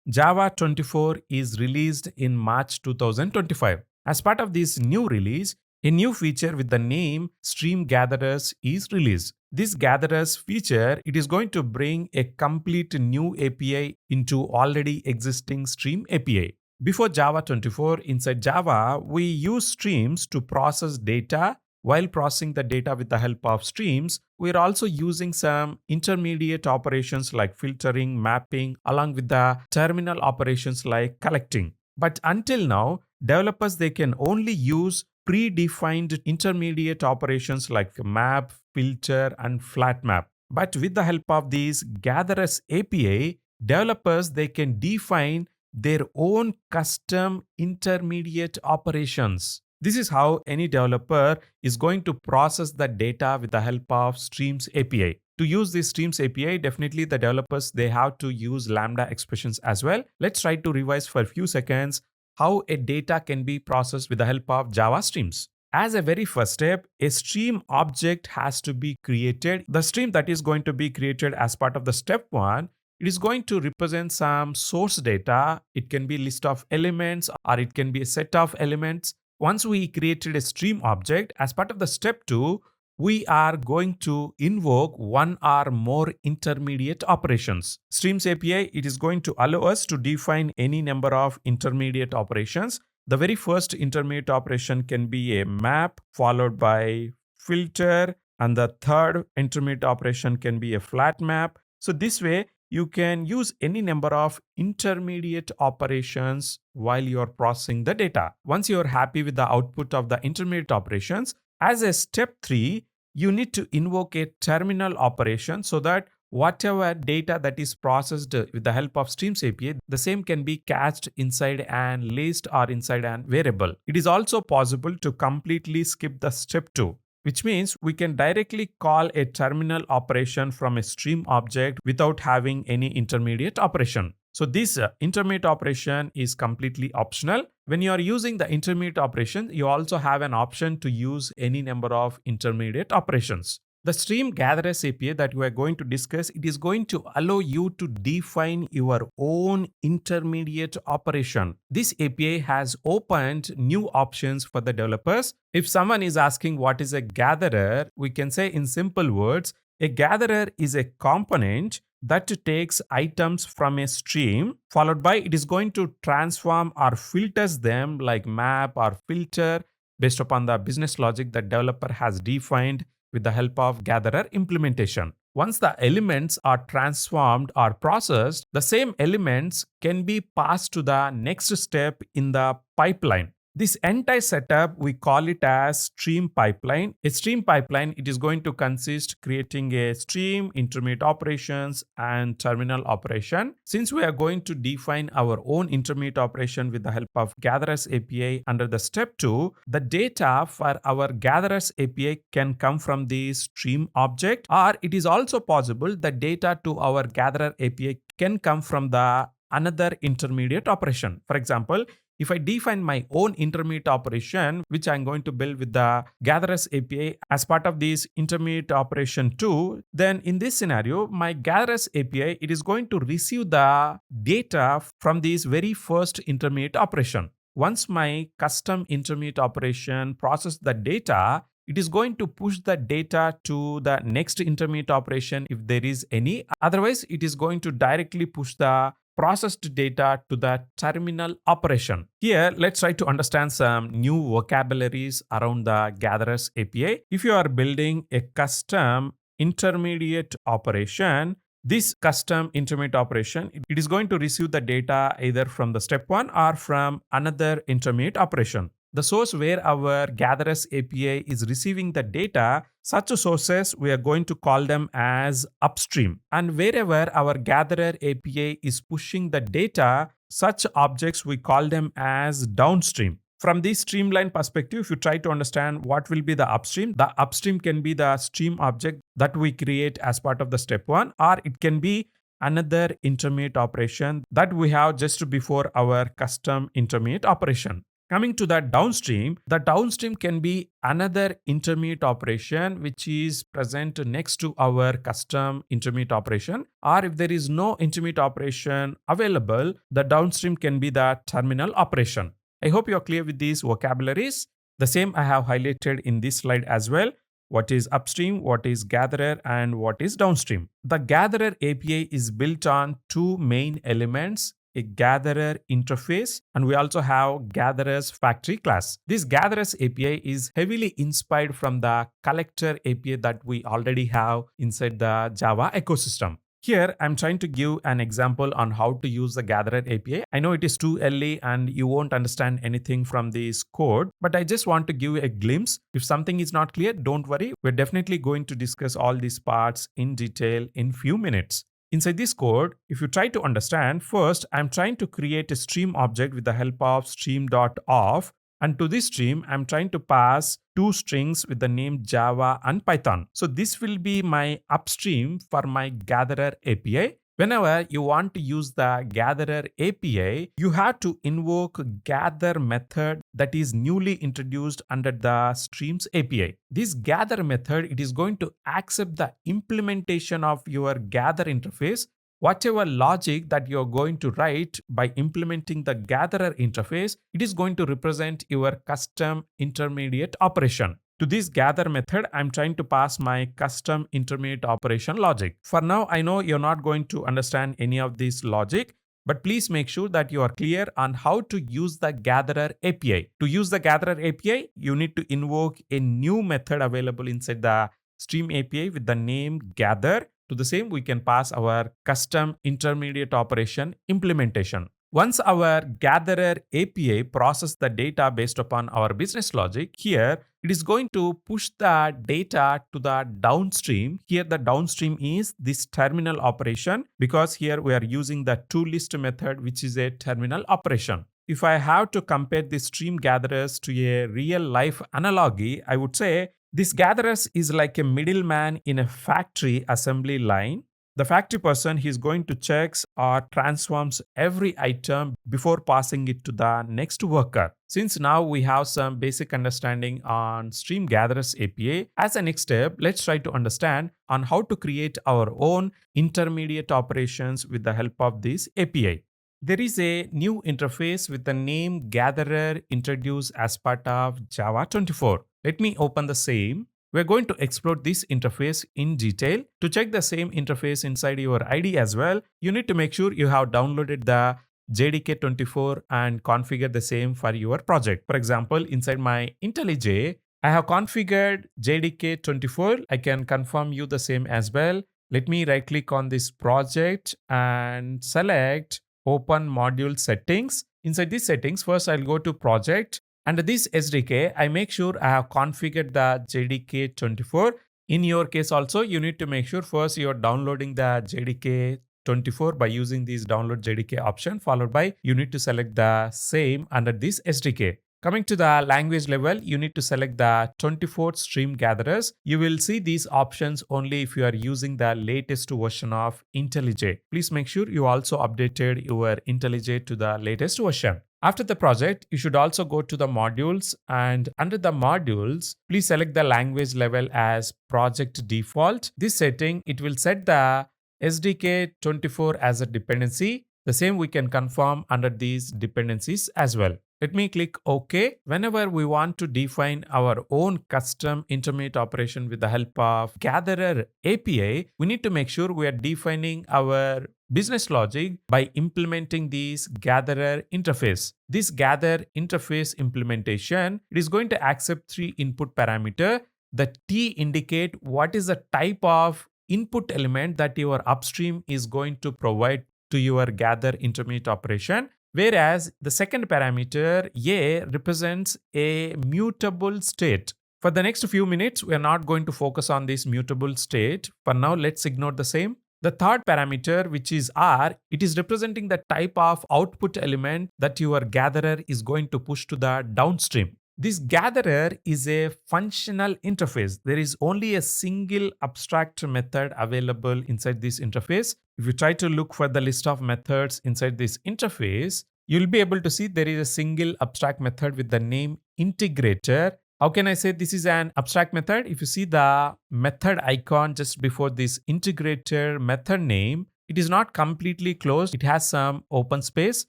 Java 24 is released in March 2025. As part of this new release, a new feature with the name Stream Gatherers is released. This Gatherers feature, it is going to bring a complete new API into already existing Stream API. Before Java 24, inside Java, we use streams to process data. While processing the data with the help of streams, we are also using some intermediate operations like filtering, mapping, along with the terminal operations like collecting. But until now, developers they can only use predefined intermediate operations like map, filter, and flatMap. But with the help of these Gatherers API, developers they can define their own custom intermediate operations. This is how any developer is going to process the data with the help of Streams API. To use this Streams API, definitely the developers, they have to use Lambda expressions as well. Let's try to revise for a few seconds how a data can be processed with the help of Java streams. As a very first step, a stream object has to be created. The stream that is going to be created as part of the step 1, it is going to represent some source data. It can be a list of elements or it can be a set of elements. Once we created a stream object, as part of the step 2, we are going to invoke one or more intermediate operations. Streams API, it is going to allow us to define any number of intermediate operations. The very first intermediate operation can be a map followed by filter, and the third intermediate operation can be a flat map. So this way, you can use any number of intermediate operations while you're processing the data. Once you're happy with the output of the intermediate operations, as a step 3, you need to invoke a terminal operation so that whatever data that is processed with the help of Streams API, the same can be cached inside an list or inside an variable. It is also possible to completely skip the step 2. Which means we can directly call a terminal operation from a stream object without having any intermediate operation. So this intermediate operation is completely optional. When you are using the intermediate operation, you also have an option to use any number of intermediate operations. The Stream Gatherers API that we are going to discuss, it is going to allow you to define your own intermediate operation. This API has opened new options for the developers. If someone is asking what is a gatherer, we can say in simple words, a gatherer is a component that takes items from a stream, followed by it is going to transform or filters them like map or filter based upon the business logic that developer has defined with the help of gatherer implementation. Once the elements are transformed or processed, the same elements can be passed to the next step in the pipeline. This entire setup, we call it as stream pipeline. A stream pipeline, it is going to consist creating a stream, intermediate operations, and terminal operation. Since we are going to define our own intermediate operation with the help of Gatherers API under the step 2, the data for our Gatherers API can come from the stream object, or it is also possible the data to our Gatherer API can come from the another intermediate operation. For example, if I define my own intermediate operation, which I'm going to build with the Gatherers API as part of this intermediate operation 2, then in this scenario, my Gatherers API, it is going to receive the data from this very first intermediate operation. Once my custom intermediate operation processes the data, it is going to push the data to the next intermediate operation if there is any. Otherwise, it is going to directly push the processed data to the terminal operation. Here, let's try to understand some new vocabularies around the Gatherers API. If you are building a custom intermediate operation, this custom intermediate operation, it is going to receive the data either from the step 1 or from another intermediate operation. The source where our Gatherers API is receiving the data, such sources we are going to call them as upstream. And wherever our Gatherer API is pushing the data, such objects we call them as downstream. From this streamline perspective, if you try to understand what will be the upstream can be the stream object that we create as part of the step 1, or it can be another intermediate operation that we have just before our custom intermediate operation. Coming to the downstream can be another intermediate operation which is present next to our custom intermediate operation, or if there is no intermediate operation available, the downstream can be the terminal operation. I hope you are clear with these vocabularies. The same I have highlighted in this slide as well. What is upstream, what is gatherer, and what is downstream. The gatherer API is built on two main elements, a gatherer interface, and we also have gatherer's factory class. This gatherer's API is heavily inspired from the collector API that we already have inside the Java ecosystem. Here, I'm trying to give an example on how to use the Gatherer API. I know it is too early and you won't understand anything from this code, but I just want to give you a glimpse. If something is not clear, don't worry. We're definitely going to discuss all these parts in detail in few minutes. Inside this code, if you try to understand, first, I'm trying to create a stream object with the help of Streams.of. And to this stream, I'm trying to pass two strings with the name Java and Python. So this will be my upstream for my Gatherer API. Whenever you want to use the Gatherer API, you have to invoke gather method that is newly introduced under the Streams API. This gather method, it is going to accept the implementation of your gather interface. Whatever logic that you're going to write by implementing the gatherer interface, it is going to represent your custom intermediate operation. To this gather method, I'm trying to pass my custom intermediate operation logic. For now, I know you're not going to understand any of this logic, but please make sure that you are clear on how to use the Gatherer API. To use the Gatherer API, you need to invoke a new method available inside the Stream API with the name gather. To the same, we can pass our custom intermediate operation implementation. Once our Gatherer API processes the data based upon our business logic, here it is going to push the data to the downstream. Here the downstream is this terminal operation, because here we are using the toList method, which is a terminal operation. If I have to compare the stream gatherers to a real life analogy, I would say this gatherers is like a middleman in a factory assembly line. The factory person, he's going to check or transforms every item before passing it to the next worker. Since now we have some basic understanding on Stream Gatherers API, as a next step, let's try to understand on how to create our own intermediate operations with the help of this API. There is a new interface with the name Gatherer introduced as part of Java 24. Let me open the same. We're going to explore this interface in detail. To check the same interface inside your IDE as well, you need to make sure you have downloaded the JDK24 and configure the same for your project. For example, inside my IntelliJ, I have configured JDK24. I can confirm you the same as well. Let me right click on this project and select Open Module Settings. Inside these settings, first I'll go to Project. Under this SDK, I make sure I have configured the JDK24. In your case also, you need to make sure first you're downloading the JDK24 by using this download JDK option, followed by you need to select the same under this SDK. Coming to the language level, you need to select the 24 stream gatherers. You will see these options only if you are using the latest version of IntelliJ. Please make sure you also updated your IntelliJ to the latest version. After the project, you should also go to the modules, and under the modules, please select the language level as project default. This setting, it will set the SDK24 as a dependency. The same we can confirm under these dependencies as well. Let me click OK. Whenever we want to define our own custom intermediate operation with the help of Gatherer API, we need to make sure we are defining our business logic by implementing this Gatherer interface. This Gather interface implementation, it is going to accept 3 input parameters. The T indicate what is the type of input element that your upstream is going to provide to your Gather intermediate operation. Whereas the second parameter, A, represents a mutable state. For the next few minutes, we are not going to focus on this mutable state. For now, let's ignore the same. The third parameter, which is R, it is representing the type of output element that your gatherer is going to push to the downstream. This gatherer is a functional interface. There is only a single abstract method available inside this interface. If you try to look for the list of methods inside this interface, you'll be able to see there is a single abstract method with the name integrator. How can I say this is an abstract method? If you see the method icon just before this integrator method name, it is not completely closed. It has some open space.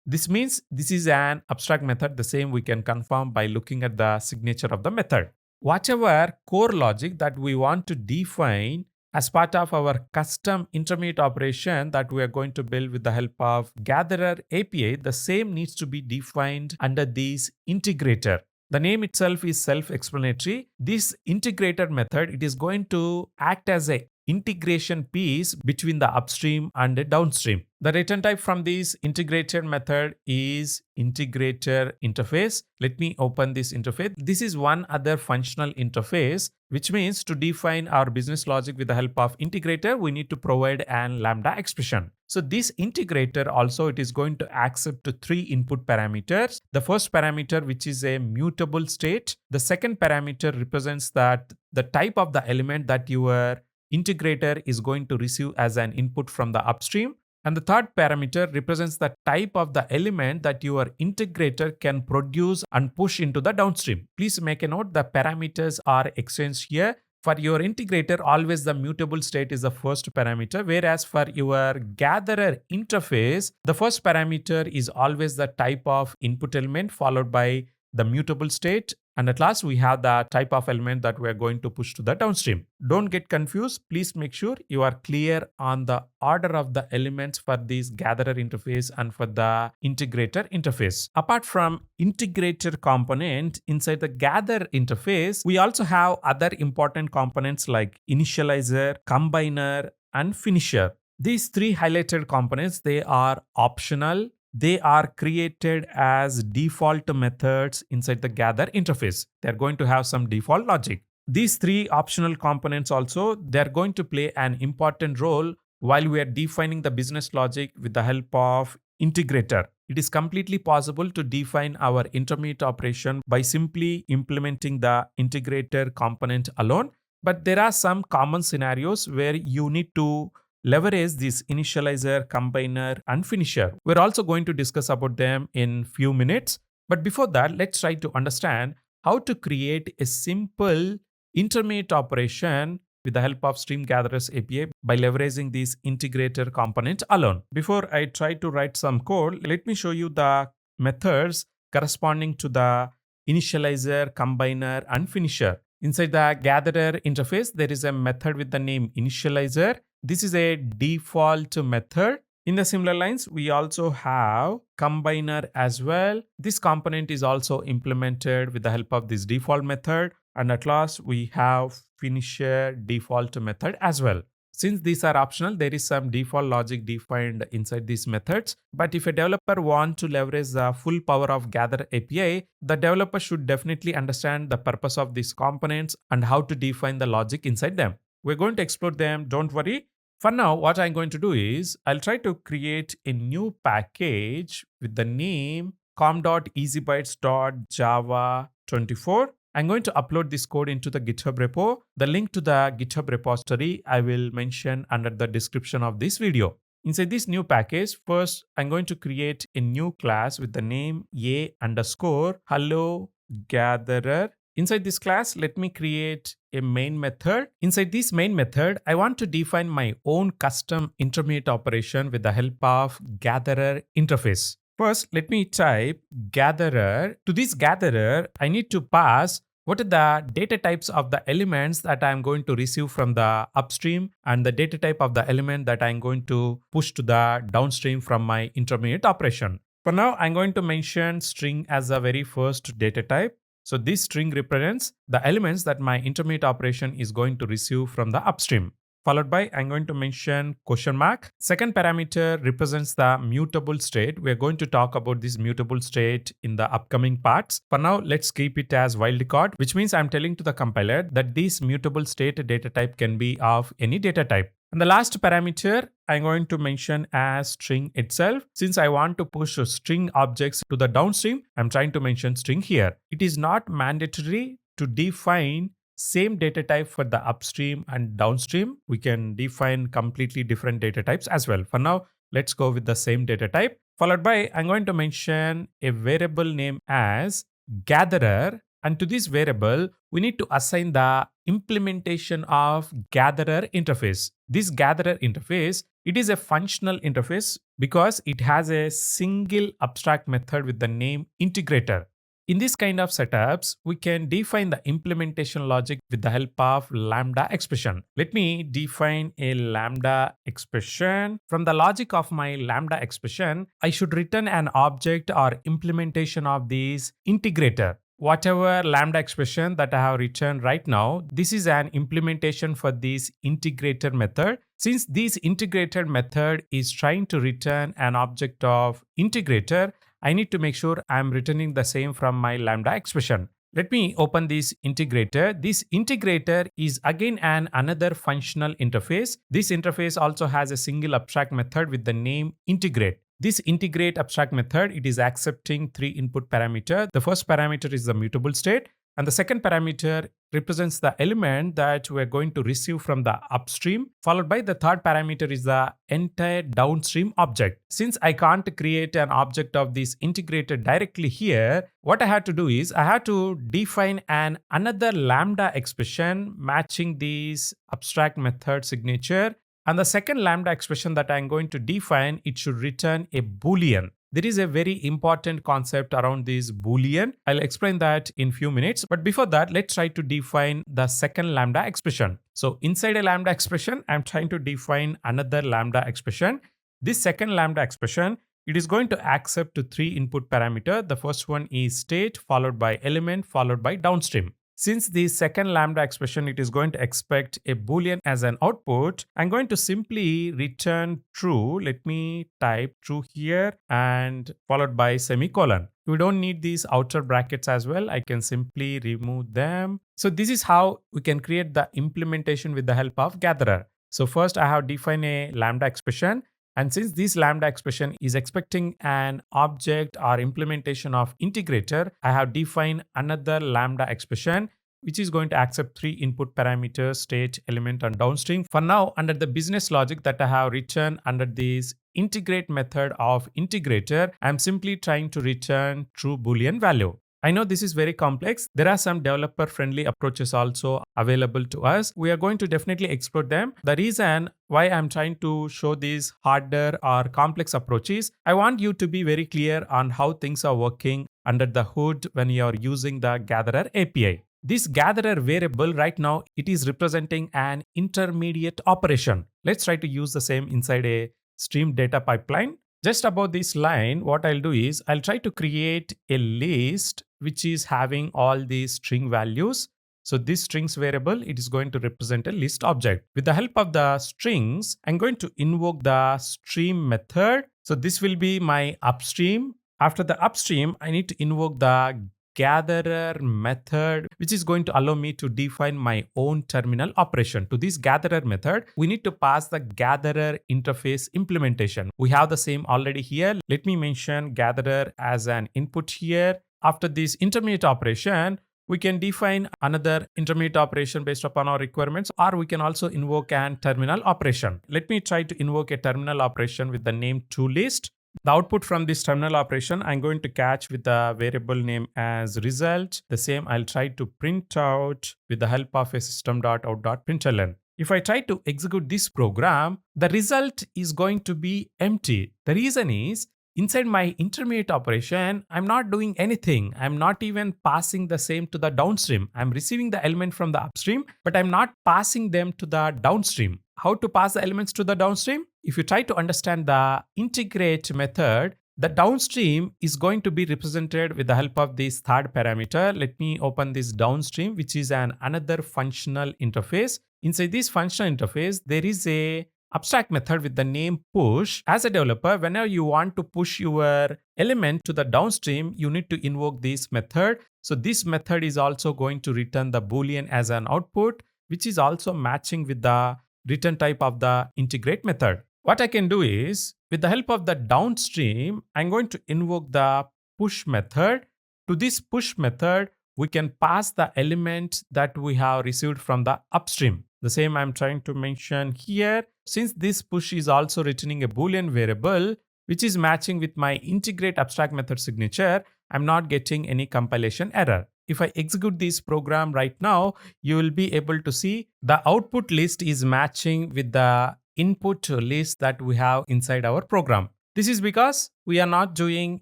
This means this is an abstract method. The same we can confirm by looking at the signature of the method. Whatever core logic that we want to define as part of our custom intermediate operation that we are going to build with the help of Gatherer API, the same needs to be defined under this integrator. The name itself is self-explanatory. This integrator method, it is going to act as a integration piece between the upstream and the downstream. The return type from this integrator method is integrator interface. Let me open this interface. This is one other functional interface, which means to define our business logic with the help of integrator, we need to provide an lambda expression. So this integrator also, it is going to accept 3 input parameters. The first parameter, which is a mutable state. The second parameter represents that the type of the element that your integrator is going to receive as an input from the upstream. And the third parameter represents the type of the element that your integrator can produce and push into the downstream. Please make a note, the parameters are exchanged here. For your integrator, always the mutable state is the first parameter, whereas for your gatherer interface, the first parameter is always the type of input element followed by the mutable state. And at last, we have the type of element that we are going to push to the downstream. Don't get confused. Please make sure you are clear on the order of the elements for this gatherer interface and for the integrator interface. Apart from integrator component inside the gather interface, we also have other important components like initializer, combiner, and finisher. These 3 highlighted components, they are optional. They are created as default methods inside the gather interface. They're going to have some default logic. These 3 optional components also, they're going to play an important role while we are defining the business logic with the help of integrator. It is completely possible to define our intermediate operation by simply implementing the integrator component alone. But there are some common scenarios where you need to leverage this initializer, combiner, and finisher. We're also going to discuss about them in few minutes. But before that, let's try to understand how to create a simple intermediate operation with the help of Stream Gatherers API by leveraging this integrator component alone. Before I try to write some code, let me show you the methods corresponding to the initializer, combiner, and finisher. Inside the gatherer interface, there is a method with the name initializer. This is a default method. In the similar lines, we also have combiner as well. This component is also implemented with the help of this default method. And at last, we have finisher default method as well. Since these are optional, there is some default logic defined inside these methods. But if a developer wants to leverage the full power of Gather API, the developer should definitely understand the purpose of these components and how to define the logic inside them. We're going to explore them, don't worry. For now, what I'm going to do is, I'll try to create a new package with the name com.easybytes.java24. I'm going to upload this code into the GitHub repo. The link to the GitHub repository I will mention under the description of this video. Inside this new package, first I'm going to create a new class with the name a_hello gatherer. Inside this class, let me create a main method. Inside this main method, I want to define my own custom intermediate operation with the help of gatherer interface. First, let me type gatherer. To this gatherer, I need to pass what are the data types of the elements that I'm going to receive from the upstream and the data type of the element that I'm going to push to the downstream from my intermediate operation. For now, I'm going to mention string as the very first data type. So this string represents the elements that my intermediate operation is going to receive from the upstream. Followed by, I'm going to mention question mark. Second parameter represents the mutable state. We're going to talk about this mutable state in the upcoming parts. For now, let's keep it as wildcard, which means I'm telling to the compiler that this mutable state data type can be of any data type. And the last parameter I'm going to mention as string itself. Since I want to push string objects to the downstream, I'm trying to mention string here. It is not mandatory to define same data type for the upstream and downstream. We can define completely different data types as well. For now, let's go with the same data type. Followed by, I'm going to mention a variable name as Gatherer. And to this variable, we need to assign the implementation of Gatherer interface. This Gatherer interface, it is a functional interface because it has a single abstract method with the name integrator. In this kind of setups, we can define the implementation logic with the help of lambda expression. Let me define a lambda expression. From the logic of my lambda expression, I should return an object or implementation of this integrator. Whatever lambda expression that I have returned right now, this is an implementation for this integrator method. Since this integrator method is trying to return an object of integrator, I need to make sure I'm returning the same from my lambda expression. Let me open this integrator. This integrator is again another functional interface. This interface also has a single abstract method with the name integrate. This integrate abstract method, it is accepting 3 input parameters. The first parameter is the mutable state, and the second parameter represents the element that we're going to receive from the upstream, followed by the third parameter is the entire downstream object. Since I can't create an object of this integrator directly here, what I had to do is I had to define another lambda expression matching this abstract method signature. And the second lambda expression that I'm going to define, it should return a boolean. There is a very important concept around this boolean. I'll explain that in few minutes. But before that, let's try to define the second lambda expression. So inside a lambda expression, I'm trying to define another lambda expression. This second lambda expression, it is going to accept 3 input parameters. The first one is state, followed by element, followed by downstream. Since the second lambda expression, it is going to expect a boolean as an output, I'm going to simply return true. Let me type true here and followed by semicolon. We don't need these outer brackets as well. I can simply remove them. So this is how we can create the implementation with the help of Gatherer. So first I have defined a lambda expression. And since this lambda expression is expecting an object or implementation of integrator, I have defined another lambda expression which is going to accept 3 input parameters, state, element, and downstream. For now, under the business logic that I have written under this integrate method of integrator, I'm simply trying to return true boolean value. I know this is very complex. There are some developer-friendly approaches also available to us. We are going to definitely explore them. The reason why I'm trying to show these harder or complex approaches, I want you to be very clear on how things are working under the hood when you are using the Gatherer API. This Gatherer variable right now, it is representing an intermediate operation. Let's try to use the same inside a stream data pipeline. Just above this line, what I'll do is I'll try to create a list which is having all these string values. So this strings variable, it is going to represent a list object. With the help of the strings, I'm going to invoke the stream method. So this will be my upstream. After the upstream, I need to invoke the Gatherer method, which is going to allow me to define my own terminal operation. To this Gatherer method, we need to pass the Gatherer interface implementation. We have the same already here. Let me mention Gatherer as an input here. After this intermediate operation, we can define another intermediate operation based upon our requirements, or we can also invoke an terminal operation. Let me try to invoke a terminal operation with the name toList. The output from this terminal operation, I'm going to catch with the variable name as result. The same I'll try to print out with the help of a system.out.println. If I try to execute this program, the result is going to be empty. The reason is, inside my intermediate operation, I'm not doing anything. I'm not even passing the same to the downstream. I'm receiving the element from the upstream, but I'm not passing them to the downstream. How to pass the elements to the downstream? If you try to understand the integrate method, the downstream is going to be represented with the help of this third parameter. Let me open this downstream, which is another functional interface. Inside this functional interface, there is a abstract method with the name push. As a developer, whenever you want to push your element to the downstream, you need to invoke this method. So this method is also going to return the boolean as an output, which is also matching with the return type of the integrate method. What I can do is, with the help of the downstream, I'm going to invoke the push method. To this push method, we can pass the element that we have received from the upstream. The same I'm trying to mention here. Since this push is also returning a boolean variable, which is matching with my integrate abstract method signature, I'm not getting any compilation error. If I execute this program right now, you will be able to see the output list is matching with the input list that we have inside our program. This is because we are not doing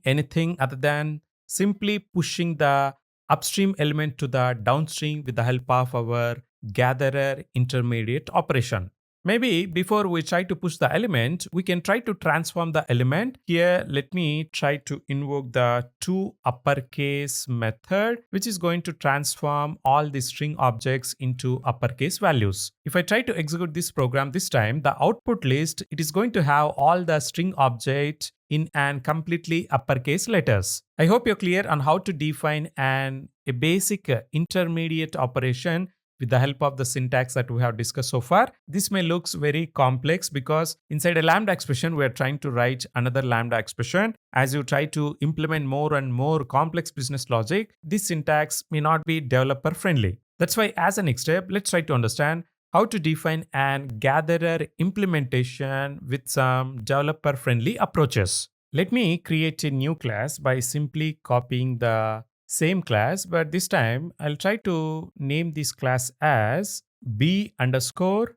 anything other than simply pushing the upstream element to the downstream with the help of our gatherer intermediate operation. Maybe before we try to push the element, we can try to transform the element. Here, let me try to invoke the toUpperCase method, which is going to transform all the string objects into uppercase values. If I try to execute this program this time, the output list, it is going to have all the string objects in an completely uppercase letters. I hope you're clear on how to define a basic intermediate operation with the help of the syntax that we have discussed so far. This may look very complex because inside a lambda expression, we are trying to write another lambda expression. As you try to implement more and more complex business logic, this syntax may not be developer friendly. That's why as a next step, let's try to understand how to define an gatherer implementation with some developer friendly approaches. Let me create a new class by simply copying the same class, but this time I'll try to name this class as b_dev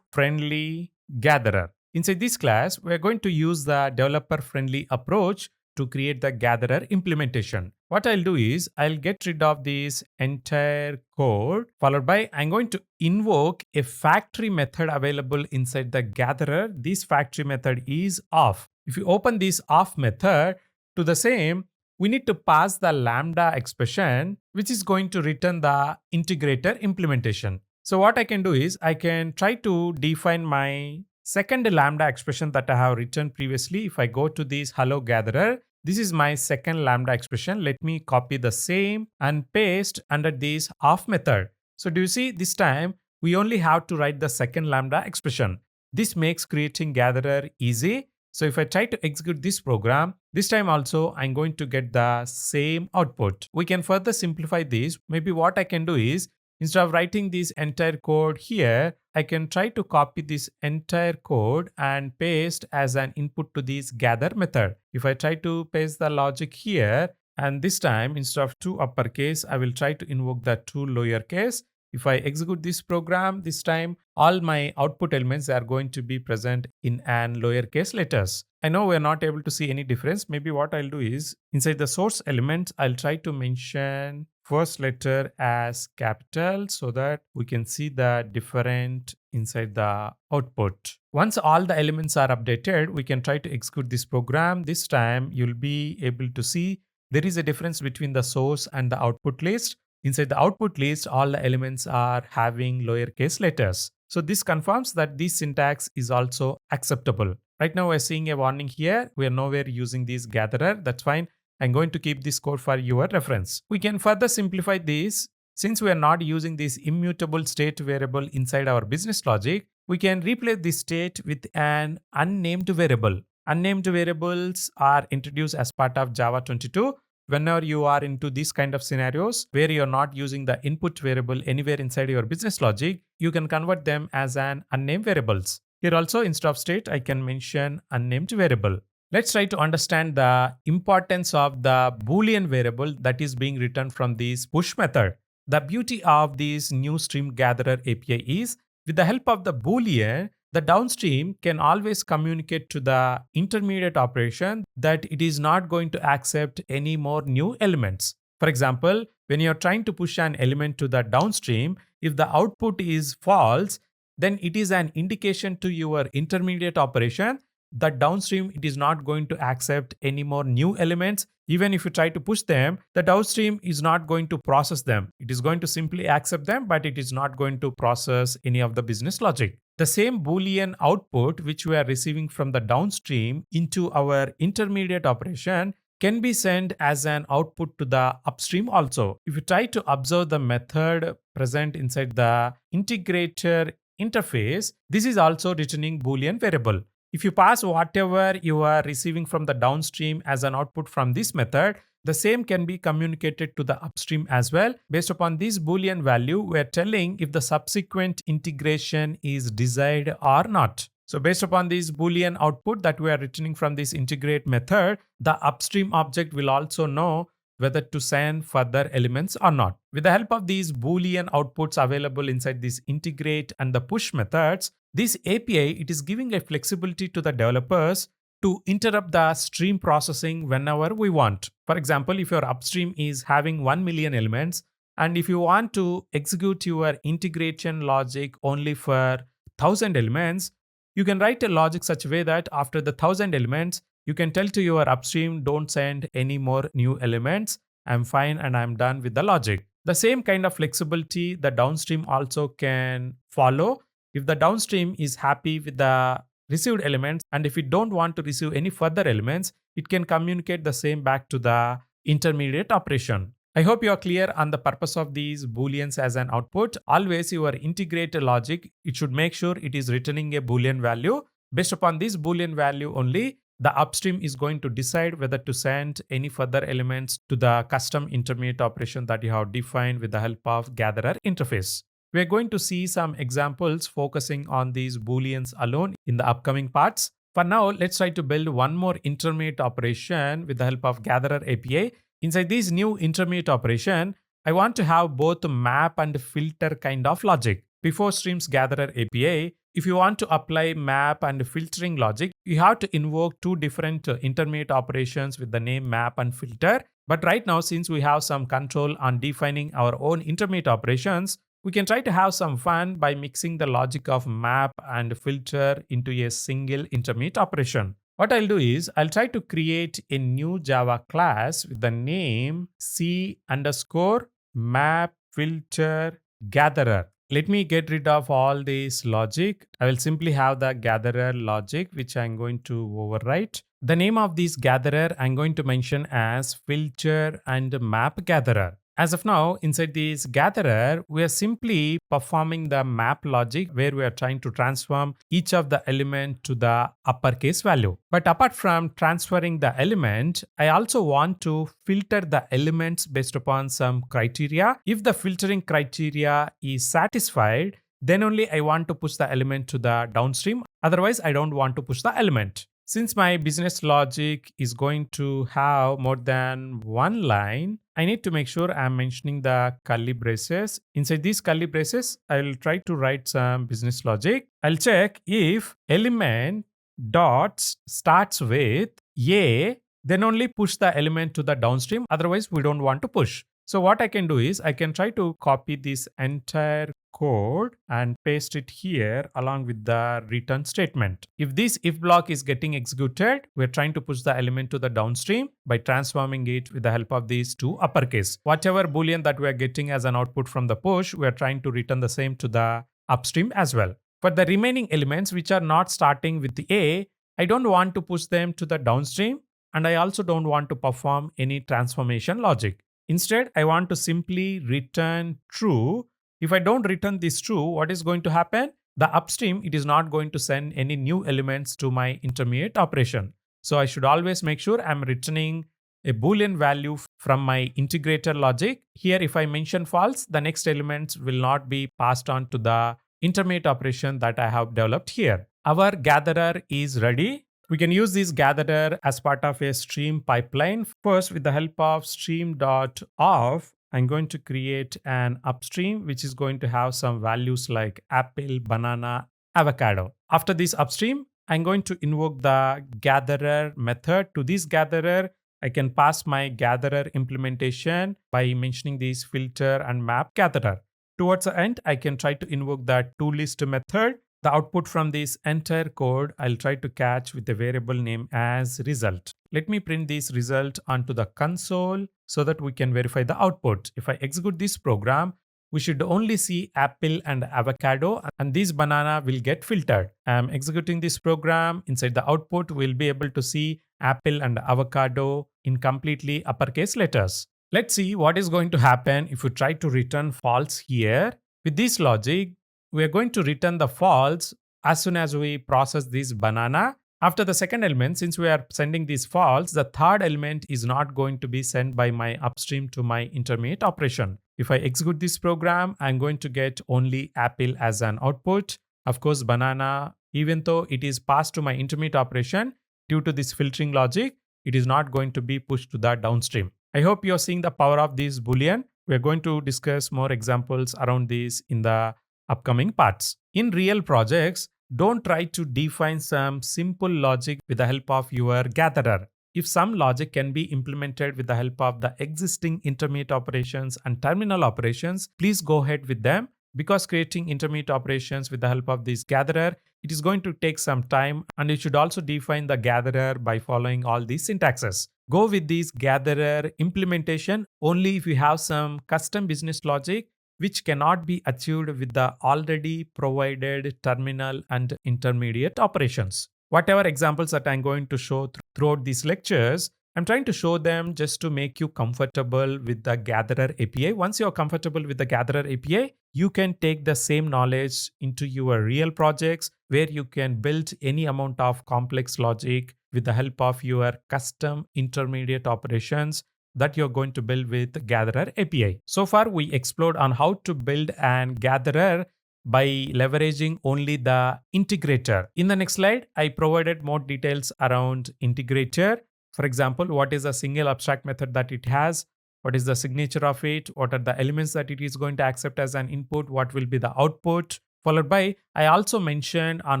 friendly gatherer. Inside this class, we're going to use the developer friendly approach to create the gatherer implementation. What I'll do is I'll get rid of this entire code, followed by I'm going to invoke a factory method available inside the gatherer. This factory method is of. If you open this of method, to the same, we need to pass the lambda expression, which is going to return the integrator implementation. So what I can do is I can try to define my second lambda expression that I have written previously. If I go to this hello gatherer, this is my second lambda expression. Let me copy the same and paste under this of method. So do you see, this time we only have to write the second lambda expression. This makes creating gatherer easy. So if I try to execute this program, this time also I'm going to get the same output. We can further simplify this. Maybe what I can do is, instead of writing this entire code here, I can try to copy this entire code and paste as an input to this gather method. If I try to paste the logic here, and this time instead of toUpperCase, I will try to invoke the toLowerCase. If I execute this program, this time all my output elements are going to be present in an lowercase letters. I know we're not able to see any difference. Maybe what I'll do is, inside the source element, I'll try to mention first letter as capital so that we can see the different inside the output. Once all the elements are updated, we can try to execute this program. This time you'll be able to see there is a difference between the source and the output list. Inside the output list, all the elements are having lowercase letters. So this confirms that this syntax is also acceptable. Right now we're seeing a warning here. We are nowhere using this gatherer. That's fine. I'm going to keep this code for your reference. We can further simplify this. Since we are not using this immutable state variable inside our business logic, we can replace this state with an unnamed variable. Unnamed variables are introduced as part of Java 22. Whenever you are into these kind of scenarios where you're not using the input variable anywhere inside your business logic, you can convert them as an unnamed variables. Here also, instead of state, I can mention unnamed variable. Let's try to understand the importance of the Boolean variable that is being returned from this push method. The beauty of this new stream gatherer API is, with the help of the Boolean, the downstream can always communicate to the intermediate operation that it is not going to accept any more new elements. For example, when you're trying to push an element to the downstream, if the output is false, then it is an indication to your intermediate operation that downstream it is not going to accept any more new elements. Even if you try to push them, the downstream is not going to process them. It is going to simply accept them, but it is not going to process any of the business logic. The same Boolean output which we are receiving from the downstream into our intermediate operation can be sent as an output to the upstream also. If you try to observe the method present inside the integrator interface, this is also returning Boolean variable. If you pass whatever you are receiving from the downstream as an output from this method, the same can be communicated to the upstream as well. Based upon this Boolean value, we are telling if the subsequent integration is desired or not. So based upon this Boolean output that we are returning from this integrate method, the upstream object will also know whether to send further elements or not. With the help of these Boolean outputs available inside this integrate and the push methods, this API, it is giving a flexibility to the developers to interrupt the stream processing whenever we want. For example, if your upstream is having 1 million elements, and if you want to execute your integration logic only for 1000 elements, you can write a logic such a way that after the 1000 elements, you can tell to your upstream, don't send any more new elements. I'm fine and I'm done with the logic. The same kind of flexibility the downstream also can follow. If the downstream is happy with the received elements, and if it don't want to receive any further elements, it can communicate the same back to the intermediate operation. I hope you are clear on the purpose of these booleans as an output. Always your integrated logic, it should make sure it is returning a boolean value. Based upon this boolean value only, the upstream is going to decide whether to send any further elements to the custom intermediate operation that you have defined with the help of Gatherer interface. We are going to see some examples focusing on these booleans alone in the upcoming parts. For now, let's try to build one more intermediate operation with the help of Gatherer API. Inside this new intermediate operation, I want to have both map and filter kind of logic. Before Streams Gatherer API, if you want to apply map and filtering logic, you have to invoke two different intermediate operations with the name map and filter. But right now, since we have some control on defining our own intermediate operations, we can try to have some fun by mixing the logic of map and filter into a single intermediate operation. What I'll do is I'll try to create a new Java class with the name c_map_filter_gatherer. Let me get rid of all this logic. I will simply have the gatherer logic, which I'm going to overwrite. The name of this gatherer I'm going to mention as filter and map gatherer. As of now, inside this gatherer, we are simply performing the map logic where we are trying to transform each of the element to the uppercase value. But apart from transferring the element, I also want to filter the elements based upon some criteria. If the filtering criteria is satisfied, then only I want to push the element to the downstream. Otherwise, I don't want to push the element. Since my business logic is going to have more than one line, I need to make sure I'm mentioning the curly braces. Inside these curly braces, I'll try to write some business logic. I'll check if element dot starts with A, then only push the element to the downstream. Otherwise, we don't want to push. So what I can do is I can try to copy this entire code and paste it here along with the return statement. If this if block is getting executed, we're trying to push the element to the downstream by transforming it with the help of these two uppercase. Whatever boolean that we are getting as an output from the push, we're trying to return the same to the upstream as well. For the remaining elements which are not starting with the A, I don't want to push them to the downstream, and I also don't want to perform any transformation logic. Instead, I want to simply return true. If I don't return this true, what is going to happen? The upstream, it is not going to send any new elements to my intermediate operation. So I should always make sure I'm returning a boolean value from my integrator logic. Here, if I mention false, the next elements will not be passed on to the intermediate operation that I have developed here. Our gatherer is ready. We can use this gatherer as part of a stream pipeline. First, with the help of Stream.of, I'm going to create an upstream which is going to have some values like apple, banana, avocado. After this upstream, I'm going to invoke the gatherer method. To this gatherer, I can pass my gatherer implementation by mentioning this filter and map gatherer. Towards the end, I can try to invoke the toList method. The output from this entire code, I'll try to catch with a variable name as result. Let me print this result onto the console so that we can verify the output. If I execute this program, we should only see apple and avocado, and this banana will get filtered. I'm executing this program. Inside the output, we'll be able to see apple and avocado in completely uppercase letters. Let's see what is going to happen if we try to return false here. With this logic, we are going to return the false as soon as we process this banana. After the second element, since we are sending this false, the third element is not going to be sent by my upstream to my intermediate operation. If I execute this program, I'm going to get only apple as an output. Of course, banana even though it is passed to my intermediate operation, due to this filtering logic, it is not going to be pushed to the downstream. I hope you're seeing the power of this Boolean. We're going to discuss more examples around this in the upcoming parts. In real projects, don't try to define some simple logic with the help of your gatherer. If some logic can be implemented with the help of the existing intermediate operations and terminal operations, please go ahead with them, because creating intermediate operations with the help of this gatherer, it is going to take some time, and you should also define the gatherer by following all these syntaxes. Go with this gatherer implementation only if you have some custom business logic which cannot be achieved with the already provided terminal and intermediate operations. Whatever examples that I'm going to show throughout these lectures, I'm trying to show them just to make you comfortable with the Gatherer API. Once you're comfortable with the Gatherer API, you can take the same knowledge into your real projects where you can build any amount of complex logic with the help of your custom intermediate operations that you're going to build with Gatherer API. So far, we explored on how to build an Gatherer by leveraging only the integrator. In the next slide, I provided more details around integrator. For example, what is a single abstract method that it has? What is the signature of it? What are the elements that it is going to accept as an input? What will be the output? Followed by, I also mentioned on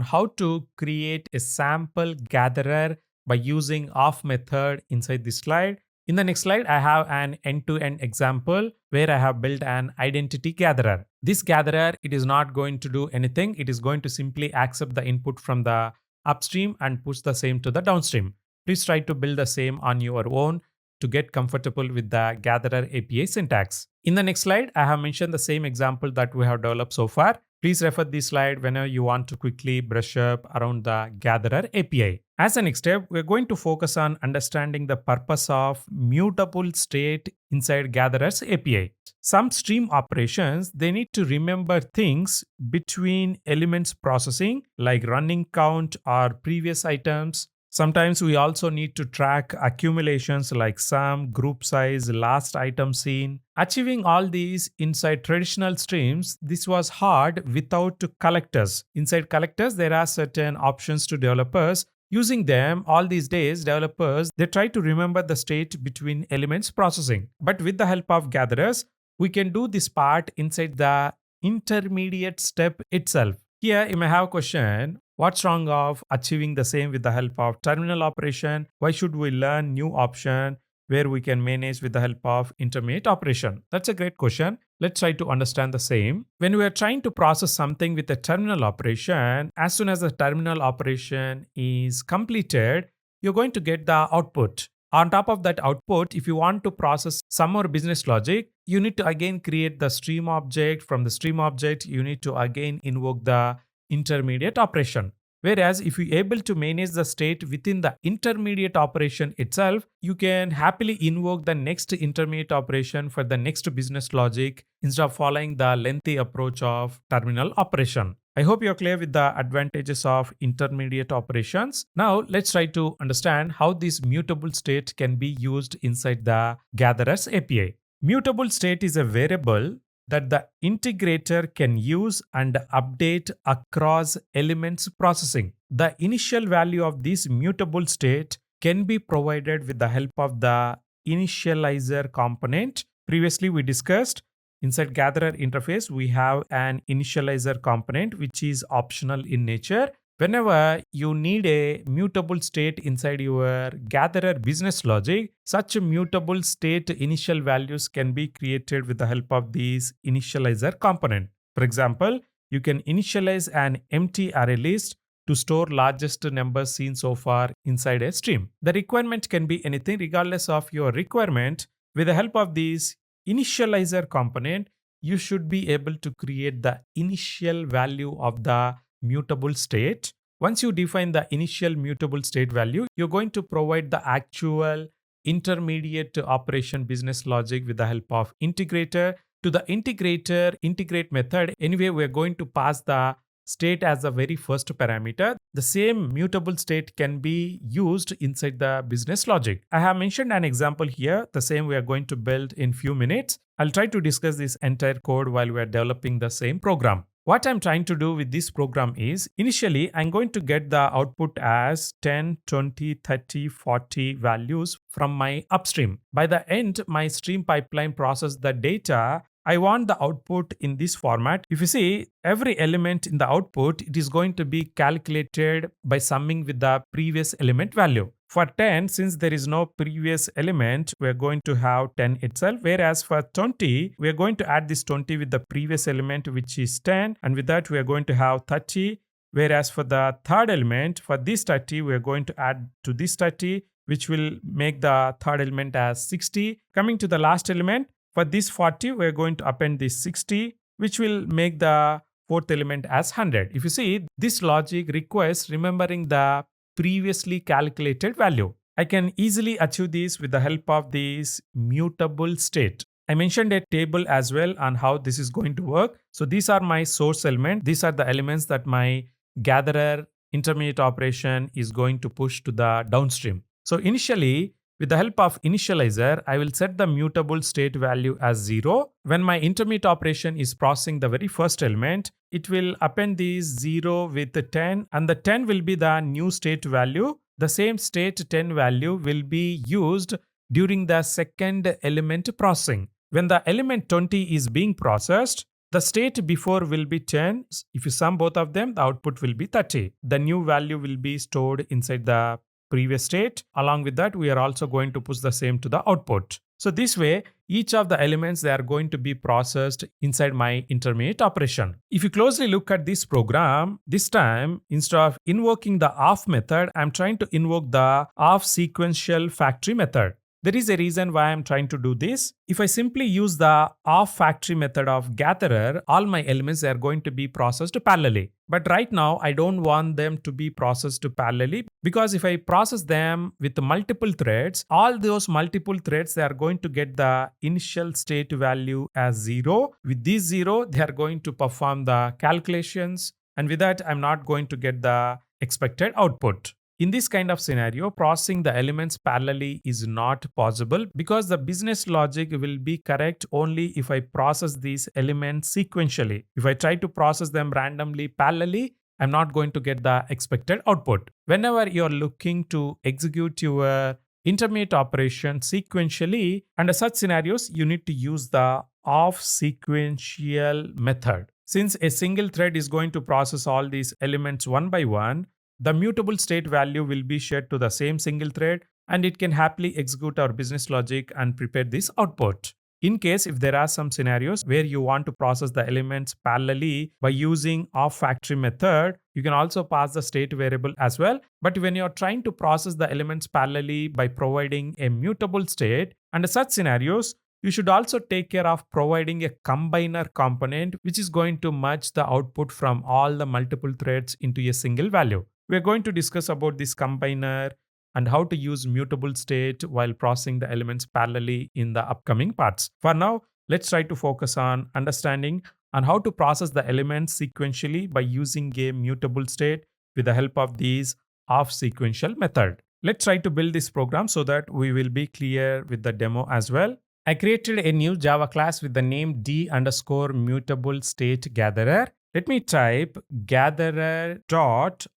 how to create a sample gatherer by using of method inside this slide. In the next slide, I have an end-to-end example where I have built an identity gatherer. This gatherer, it is not going to do anything. It is going to simply accept the input from the upstream and push the same to the downstream. Please try to build the same on your own to get comfortable with the Gatherer API syntax. In the next slide, I have mentioned the same example that we have developed so far. Please refer this slide whenever you want to quickly brush up around the Gatherer API. As a next step, we're going to focus on understanding the purpose of mutable state inside Gatherer's API. Some stream operations, they need to remember things between elements processing like running count or previous items. Sometimes we also need to track accumulations like sum, group size, last item seen. Achieving all these inside traditional streams, this was hard without collectors. Inside collectors, there are certain options to developers. Using them, all these days, developers, they try to remember the state between elements processing. But with the help of gatherers, we can do this part inside the intermediate step itself. Here, you may have a question. What's wrong of achieving the same with the help of terminal operation? Why should we learn new option where we can manage with the help of intermediate operation? That's a great question. Let's try to understand the same. When we are trying to process something with a terminal operation, as soon as the terminal operation is completed, you're going to get the output. On top of that output, if you want to process some more business logic, you need to again create the stream object. From the stream object, you need to again invoke the intermediate operation. Whereas if you're able to manage the state within the intermediate operation itself, you can happily invoke the next intermediate operation for the next business logic instead of following the lengthy approach of terminal operation. I hope you're clear with the advantages of intermediate operations. Now let's try to understand how this mutable state can be used inside the Gatherer's API. Mutable state is a variable that the integrator can use and update across elements processing. The initial value of this mutable state can be provided with the help of the Initializer component. Previously, we discussed inside Gatherer interface, we have an Initializer component which is optional in nature. Whenever you need a mutable state inside your Gatherer business logic, such mutable state initial values can be created with the help of this Initializer component. For example, you can initialize an empty array list to store largest number seen so far inside a stream. The requirement can be anything regardless of your requirement. With the help of this Initializer component, you should be able to create the initial value of the mutable state. Once you define the initial mutable state value, you're going to provide the actual intermediate operation business logic with the help of integrator. To the integrator integrate method, anyway, we're going to pass the state as the very first parameter. The same mutable state can be used inside the business logic. I have mentioned an example here, the same we are going to build in few minutes. I'll try to discuss this entire code while we are developing the same program. What I'm trying to do with this program is, initially, I'm going to get the output as 10, 20, 30, 40 values from my upstream. By the end, my stream pipeline processes the data. I want the output in this format. If you see, every element in the output, it is going to be calculated by summing with the previous element value. For 10, since there is no previous element, we are going to have 10 itself. Whereas for 20, we are going to add this 20 with the previous element, which is 10. And with that, we are going to have 30. Whereas for the third element, for this 30, we are going to add to this 30, which will make the third element as 60. Coming to the last element, for this 40, we are going to append this 60, which will make the fourth element as 100. If you see, this logic requires remembering the previously calculated value. I can easily achieve this with the help of this mutable state. I mentioned a table as well on how this is going to work. So these are my source element. These are the elements that my gatherer intermediate operation is going to push to the downstream. So initially, with the help of initializer, I will set the mutable state value as 0. When my intermediate operation is processing the very first element, it will append this 0 with the 10, and the 10 will be the new state value. The same state 10 value will be used during the second element processing. When the element 20 is being processed, the state before will be 10. If you sum both of them, the output will be 30. The new value will be stored inside the previous state. Along with that, we are also going to push the same to the output. So this way, each of the elements, they are going to be processed inside my intermediate operation. If you closely look at this program, this time, instead of invoking the of method, I'm trying to invoke the of sequential factory method. There is a reason why I'm trying to do this. If I simply use the of factory method of gatherer, all my elements are going to be processed parallelly. But right now, I don't want them to be processed parallelly, because if I process them with multiple threads, all those multiple threads, they are going to get the initial state value as 0. With this 0, they are going to perform the calculations. And with that, I'm not going to get the expected output. In this kind of scenario, processing the elements parallelly is not possible, because the business logic will be correct only if I process these elements sequentially. If I try to process them randomly parallelly, I'm not going to get the expected output. Whenever you're looking to execute your intermediate operation sequentially, under such scenarios, you need to use the of sequential method. Since a single thread is going to process all these elements one by one, the mutable state value will be shared to the same single thread, and it can happily execute our business logic and prepare this output. In case if there are some scenarios where you want to process the elements parallelly by using of factory method, you can also pass the state variable as well. But when you're trying to process the elements parallelly by providing a mutable state, under such scenarios, you should also take care of providing a combiner component, which is going to merge the output from all the multiple threads into a single value. We are going to discuss about this combiner and how to use mutable state while processing the elements parallelly in the upcoming parts. For now, let's try to focus on understanding on how to process the elements sequentially by using a mutable state with the help of these of sequential method. Let's try to build this program so that we will be clear with the demo as well. I created a new Java class with the name d_mutable state gatherer. Let me type Gatherer.of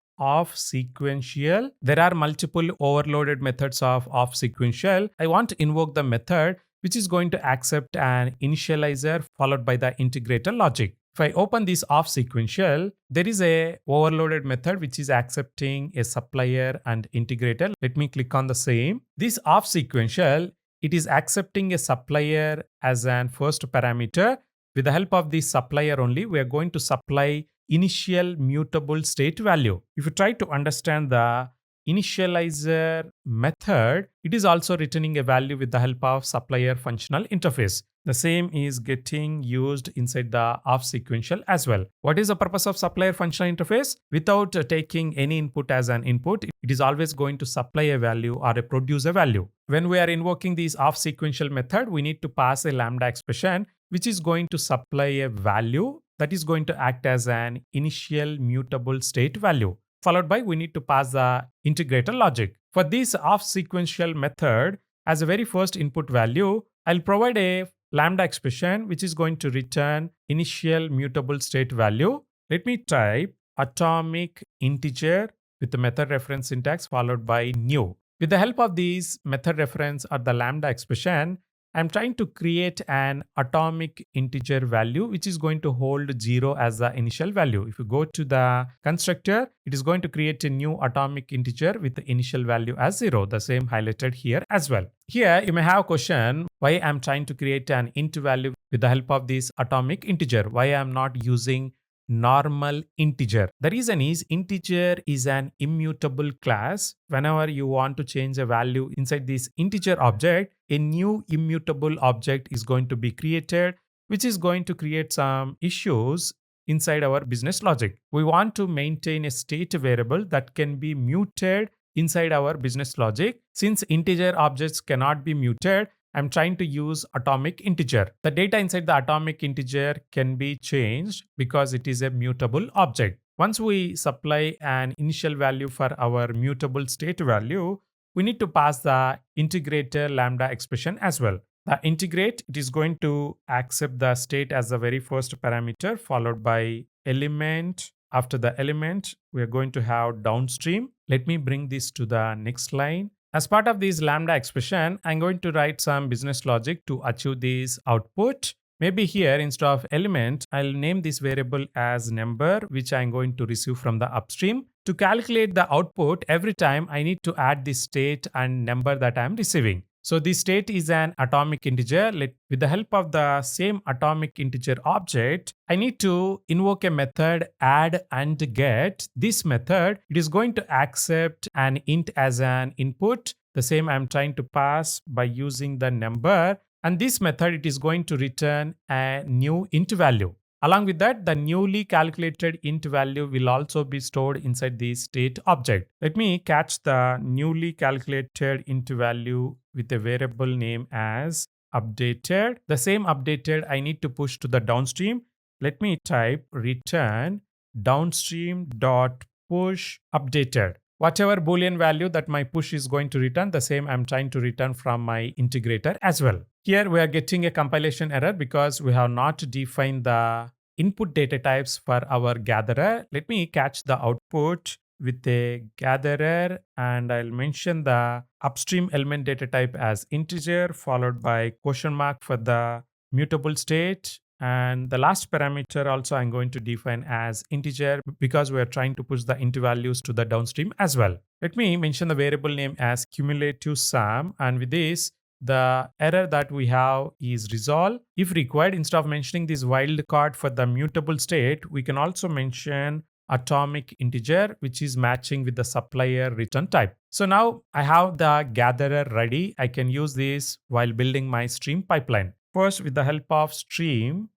sequential. There are multiple overloaded methods of sequential. I want to invoke the method which is going to accept an initializer followed by the integrator logic. If I open this of sequential, there is a overloaded method which is accepting a supplier and integrator. Let me click on the same. This of sequential, it is accepting a supplier as an first parameter. With the help of this supplier only, we are going to supply initial mutable state value. If you try to understand the initializer method, it is also returning a value with the help of supplier functional interface. The same is getting used inside the of sequential as well. What is the purpose of supplier functional interface? Without taking any input as an input, it is always going to supply a value or a produce a value. When we are invoking this of sequential method, we need to pass a lambda expression which is going to supply a value that is going to act as an initial mutable state value. Followed by, we need to pass the integrator logic. For this of sequential method, as a very first input value, I'll provide a lambda expression which is going to return initial mutable state value. Let me type atomic integer with the method reference syntax followed by new. With the help of these method reference or the lambda expression, I'm trying to create an atomic integer value which is going to hold 0 as the initial value. If you go to the constructor, it is going to create a new atomic integer with the initial value as 0. The same highlighted here as well. Here you may have a question why I'm trying to create an int value with the help of this atomic integer. Why I'm not using normal integer. The reason is integer is an immutable class. Whenever you want to change a value inside this integer object, a new immutable object is going to be created, which is going to create some issues inside our business logic. We want to maintain a state variable that can be muted inside our business logic. Since integer objects cannot be muted, I'm trying to use atomic integer. The data inside the atomic integer can be changed because it is a mutable object. Once we supply an initial value for our mutable state value, we need to pass the integrator lambda expression as well. The integrate, it is going to accept the state as the very first parameter followed by element. After the element, we are going to have downstream. Let me bring this to the next line. As part of this lambda expression, I'm going to write some business logic to achieve this output. Maybe here instead of element, I'll name this variable as number, which I'm going to receive from the upstream. To calculate the output, every time I need to add the state and number that I'm receiving. So the state is an atomic integer. With the help of the same atomic integer object, I need to invoke a method add and get. This method, it is going to accept an int as an input. The same I'm trying to pass by using the number. And this method, it is going to return a new int value. Along with that, the newly calculated int value will also be stored inside the state object. Let me catch the newly calculated int value with a variable name as updated. The same updated I need to push to the downstream. Let me type return downstream dot push updated. Whatever boolean value that my push is going to return, the same I'm trying to return from my integrator as well. Here we are getting a compilation error because we have not defined the input data types for our gatherer. Let me catch the output with a gatherer and I'll mention the upstream element data type as integer followed by question mark for the mutable state. And the last parameter also I'm going to define as integer because we are trying to push the int values to the downstream as well. Let me mention the variable name as cumulative sum, and with this, the error that we have is resolved. If required, instead of mentioning this wildcard for the mutable state, we can also mention atomic integer, which is matching with the supplier return type. So now I have the gatherer ready. I can use this while building my stream pipeline. First, with the help of stream.of,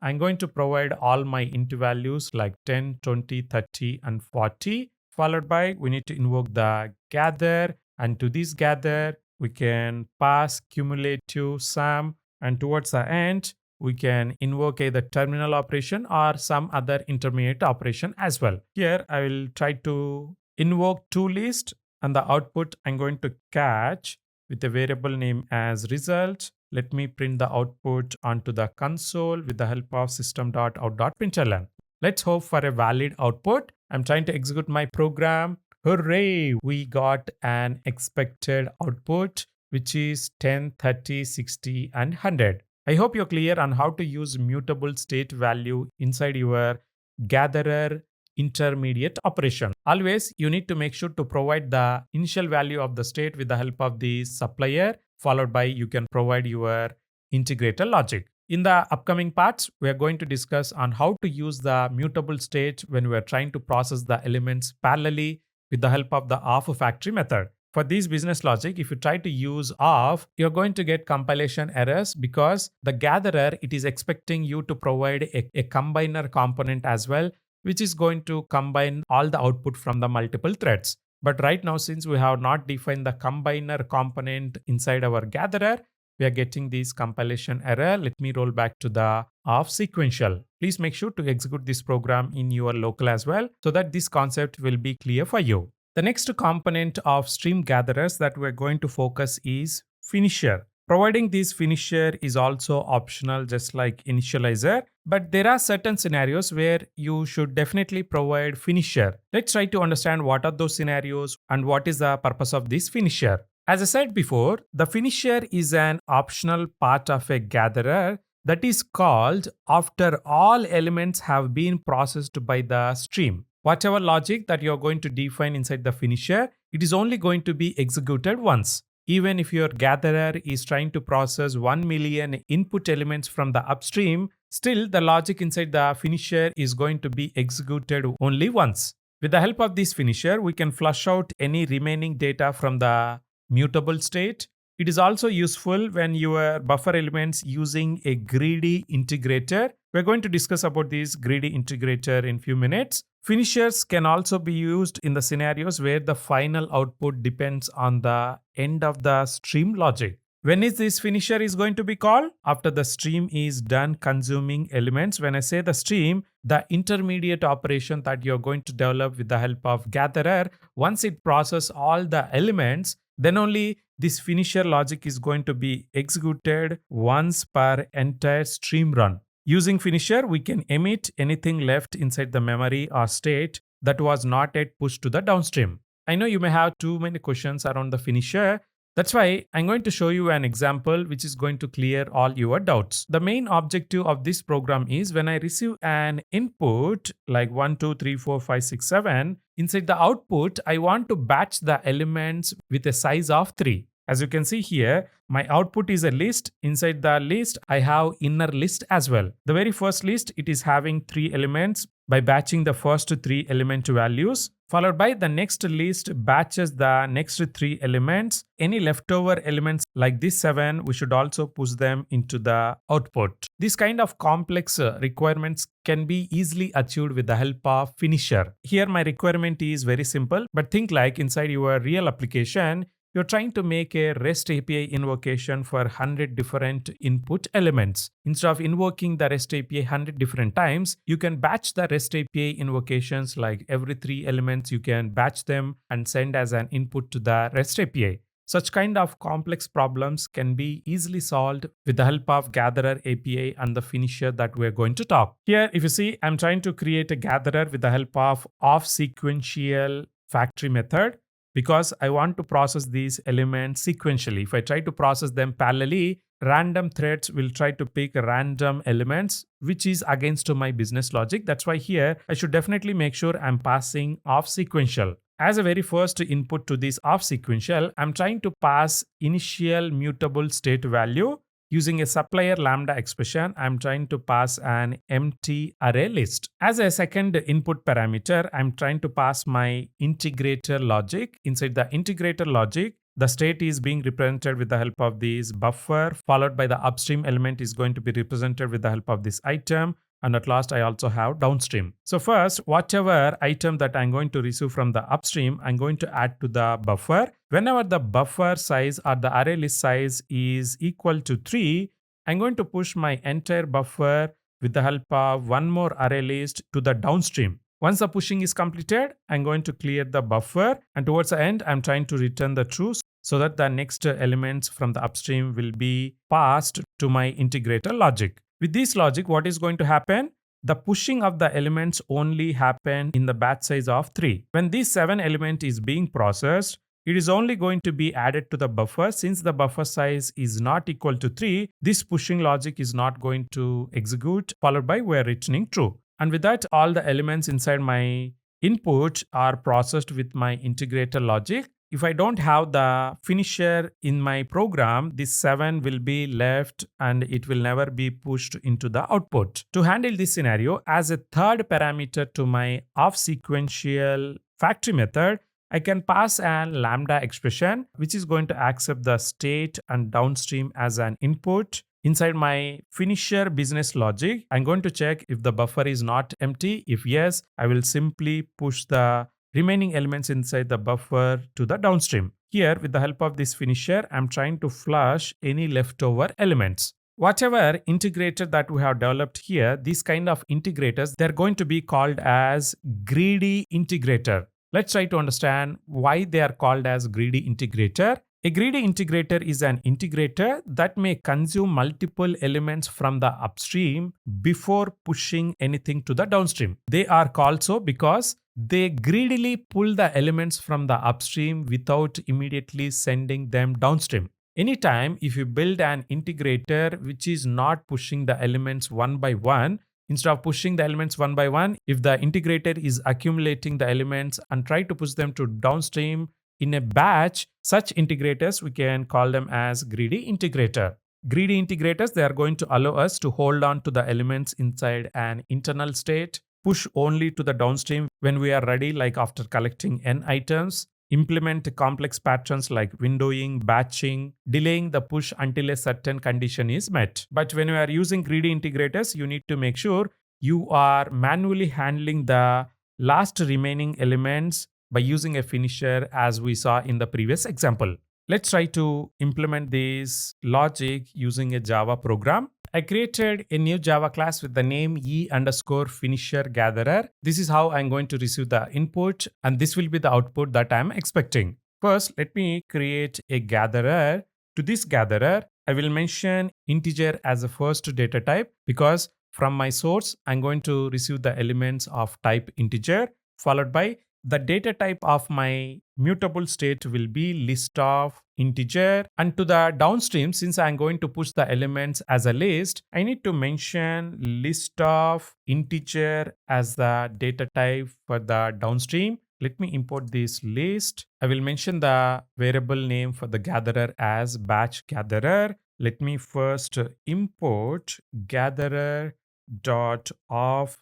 I'm going to provide all my int values like 10, 20, 30, and 40. Followed by, we need to invoke the gather, and to this gather, we can pass cumulative sum, and towards the end, we can invoke either terminal operation or some other intermediate operation as well. Here, I will try to invoke toList, and the output I'm going to catch with a variable name as result. Let me print the output onto the console with the help of system.out.println. Let's hope for a valid output. I'm trying to execute my program. Hooray! We got an expected output, which is 10, 30, 60, and 100. I hope you're clear on how to use mutable state value inside your gatherer intermediate operation. Always, you need to make sure to provide the initial value of the state with the help of the supplier, followed by you can provide your integrator logic. In the upcoming parts, we are going to discuss on how to use the mutable state when we are trying to process the elements parallelly with the help of the of factory method. For this business logic, if you try to use of, you're going to get compilation errors because the gatherer, it is expecting you to provide a combiner component as well, which is going to combine all the output from the multiple threads. But right now, since we have not defined the combiner component inside our gatherer, we are getting this compilation error. Let me roll back to the of sequential. Please make sure to execute this program in your local as well so that this concept will be clear for you. The next component of stream gatherers that we're going to focus is finisher. Providing this finisher is also optional, just like Initializer, but there are certain scenarios where you should definitely provide finisher. Let's try to understand what are those scenarios and what is the purpose of this finisher. As I said before, the finisher is an optional part of a gatherer that is called after all elements have been processed by the stream. Whatever logic that you're going to define inside the finisher, it is only going to be executed once. Even if your gatherer is trying to process 1 million input elements from the upstream, still the logic inside the finisher is going to be executed only once. With the help of this finisher, we can flush out any remaining data from the mutable state. It is also useful when your buffer elements using a greedy integrator. We're going to discuss about this greedy integrator in few minutes. Finishers can also be used in the scenarios where the final output depends on the end of the stream logic. When is this finisher is going to be called? After the stream is done consuming elements. When I say the stream, the intermediate operation that you're going to develop with the help of gatherer, once it processes all the elements, then only this finisher logic is going to be executed once per entire stream run. Using finisher, we can emit anything left inside the memory or state that was not yet pushed to the downstream. I know you may have too many questions around the finisher. That's why I'm going to show you an example which is going to clear all your doubts. The main objective of this program is when I receive an input like 1, 2, 3, 4, 5, 6, 7, inside the output, I want to batch the elements with a size of 3. As you can see here, my output is a list. Inside the list, I have inner list as well. The very first list, it is having 3 elements. By batching the first 3 element values, followed by the next list batches the next 3 elements. Any leftover elements like this 7, we should also push them into the output. This kind of complex requirements can be easily achieved with the help of finisher. Here my requirement is very simple, but think like inside your real application, you're trying to make a REST API invocation for 100 different input elements. Instead of invoking the REST API 100 different times, you can batch the REST API invocations like every 3 elements, you can batch them and send as an input to the REST API. Such kind of complex problems can be easily solved with the help of Gatherer API and the finisher that we're going to talk. Here, if you see, I'm trying to create a gatherer with the help of sequential factory method, because I want to process these elements sequentially. If I try to process them parallelly, random threads will try to pick random elements, which is against my business logic. That's why here I should definitely make sure I'm passing off sequential. As a very first input to this off sequential, I'm trying to pass initial mutable state value. Using a supplier lambda expression, I'm trying to pass an empty array list. As a second input parameter, I'm trying to pass my integrator logic. Inside the integrator logic, the state is being represented with the help of this buffer, followed by the upstream element is going to be represented with the help of this item. And at last, I also have downstream. So first, whatever item that I'm going to receive from the upstream, I'm going to add to the buffer. Whenever the buffer size or the array list size is equal to 3, I'm going to push my entire buffer with the help of one more array list to the downstream. Once the pushing is completed, I'm going to clear the buffer. And towards the end, I'm trying to return the true so that the next elements from the upstream will be passed to my integrator logic. With this logic, what is going to happen? The pushing of the elements only happen in the batch size of 3. When this 7 element is being processed, it is only going to be added to the buffer. Since the buffer size is not equal to 3, this pushing logic is not going to execute, followed by we're returning true. And with that, all the elements inside my input are processed with my integrator logic. If I don't have the finisher in my program, this 7 will be left and it will never be pushed into the output. To handle this scenario, as a third parameter to my off sequential factory method, I can pass an lambda expression, which is going to accept the state and downstream as an input. Inside my finisher business logic, I'm going to check if the buffer is not empty. If yes, I will simply push the remaining elements inside the buffer to the downstream. Here, with the help of this finisher, I'm trying to flush any leftover elements. Whatever integrator that we have developed here, these kind of integrators, they're going to be called as greedy integrator. Let's try to understand why they are called as greedy integrator. A greedy integrator is an integrator that may consume multiple elements from the upstream before pushing anything to the downstream. They are called so because they greedily pull the elements from the upstream without immediately sending them downstream. Anytime if you build an integrator which is not pushing the elements one by one, instead of pushing the elements one by one, if the integrator is accumulating the elements and try to push them to downstream in a batch, such integrators we can call them as greedy integrator. Greedy integrators, they are going to allow us to hold on to the elements inside an internal state, push only to the downstream when we are ready, like after collecting n items, implement complex patterns like windowing, batching, delaying the push until a certain condition is met. But when you are using greedy integrators, you need to make sure you are manually handling the last remaining elements by using a finisher as we saw in the previous example. Let's try to implement this logic using a Java program. I created a new Java class with the name e_finisher_gatherer. This is how I'm going to receive the input, and this will be the output that I'm expecting. First, let me create a gatherer. To this gatherer, I will mention integer as the first data type because from my source, I'm going to receive the elements of type integer, followed by the data type of my mutable state will be list of integer, and to the downstream, since I'm going to push the elements as a list, I need to mention list of integer as the data type for the downstream. Let me import this list. I will mention the variable name for the gatherer as batch gatherer. Let me first import Gatherer.of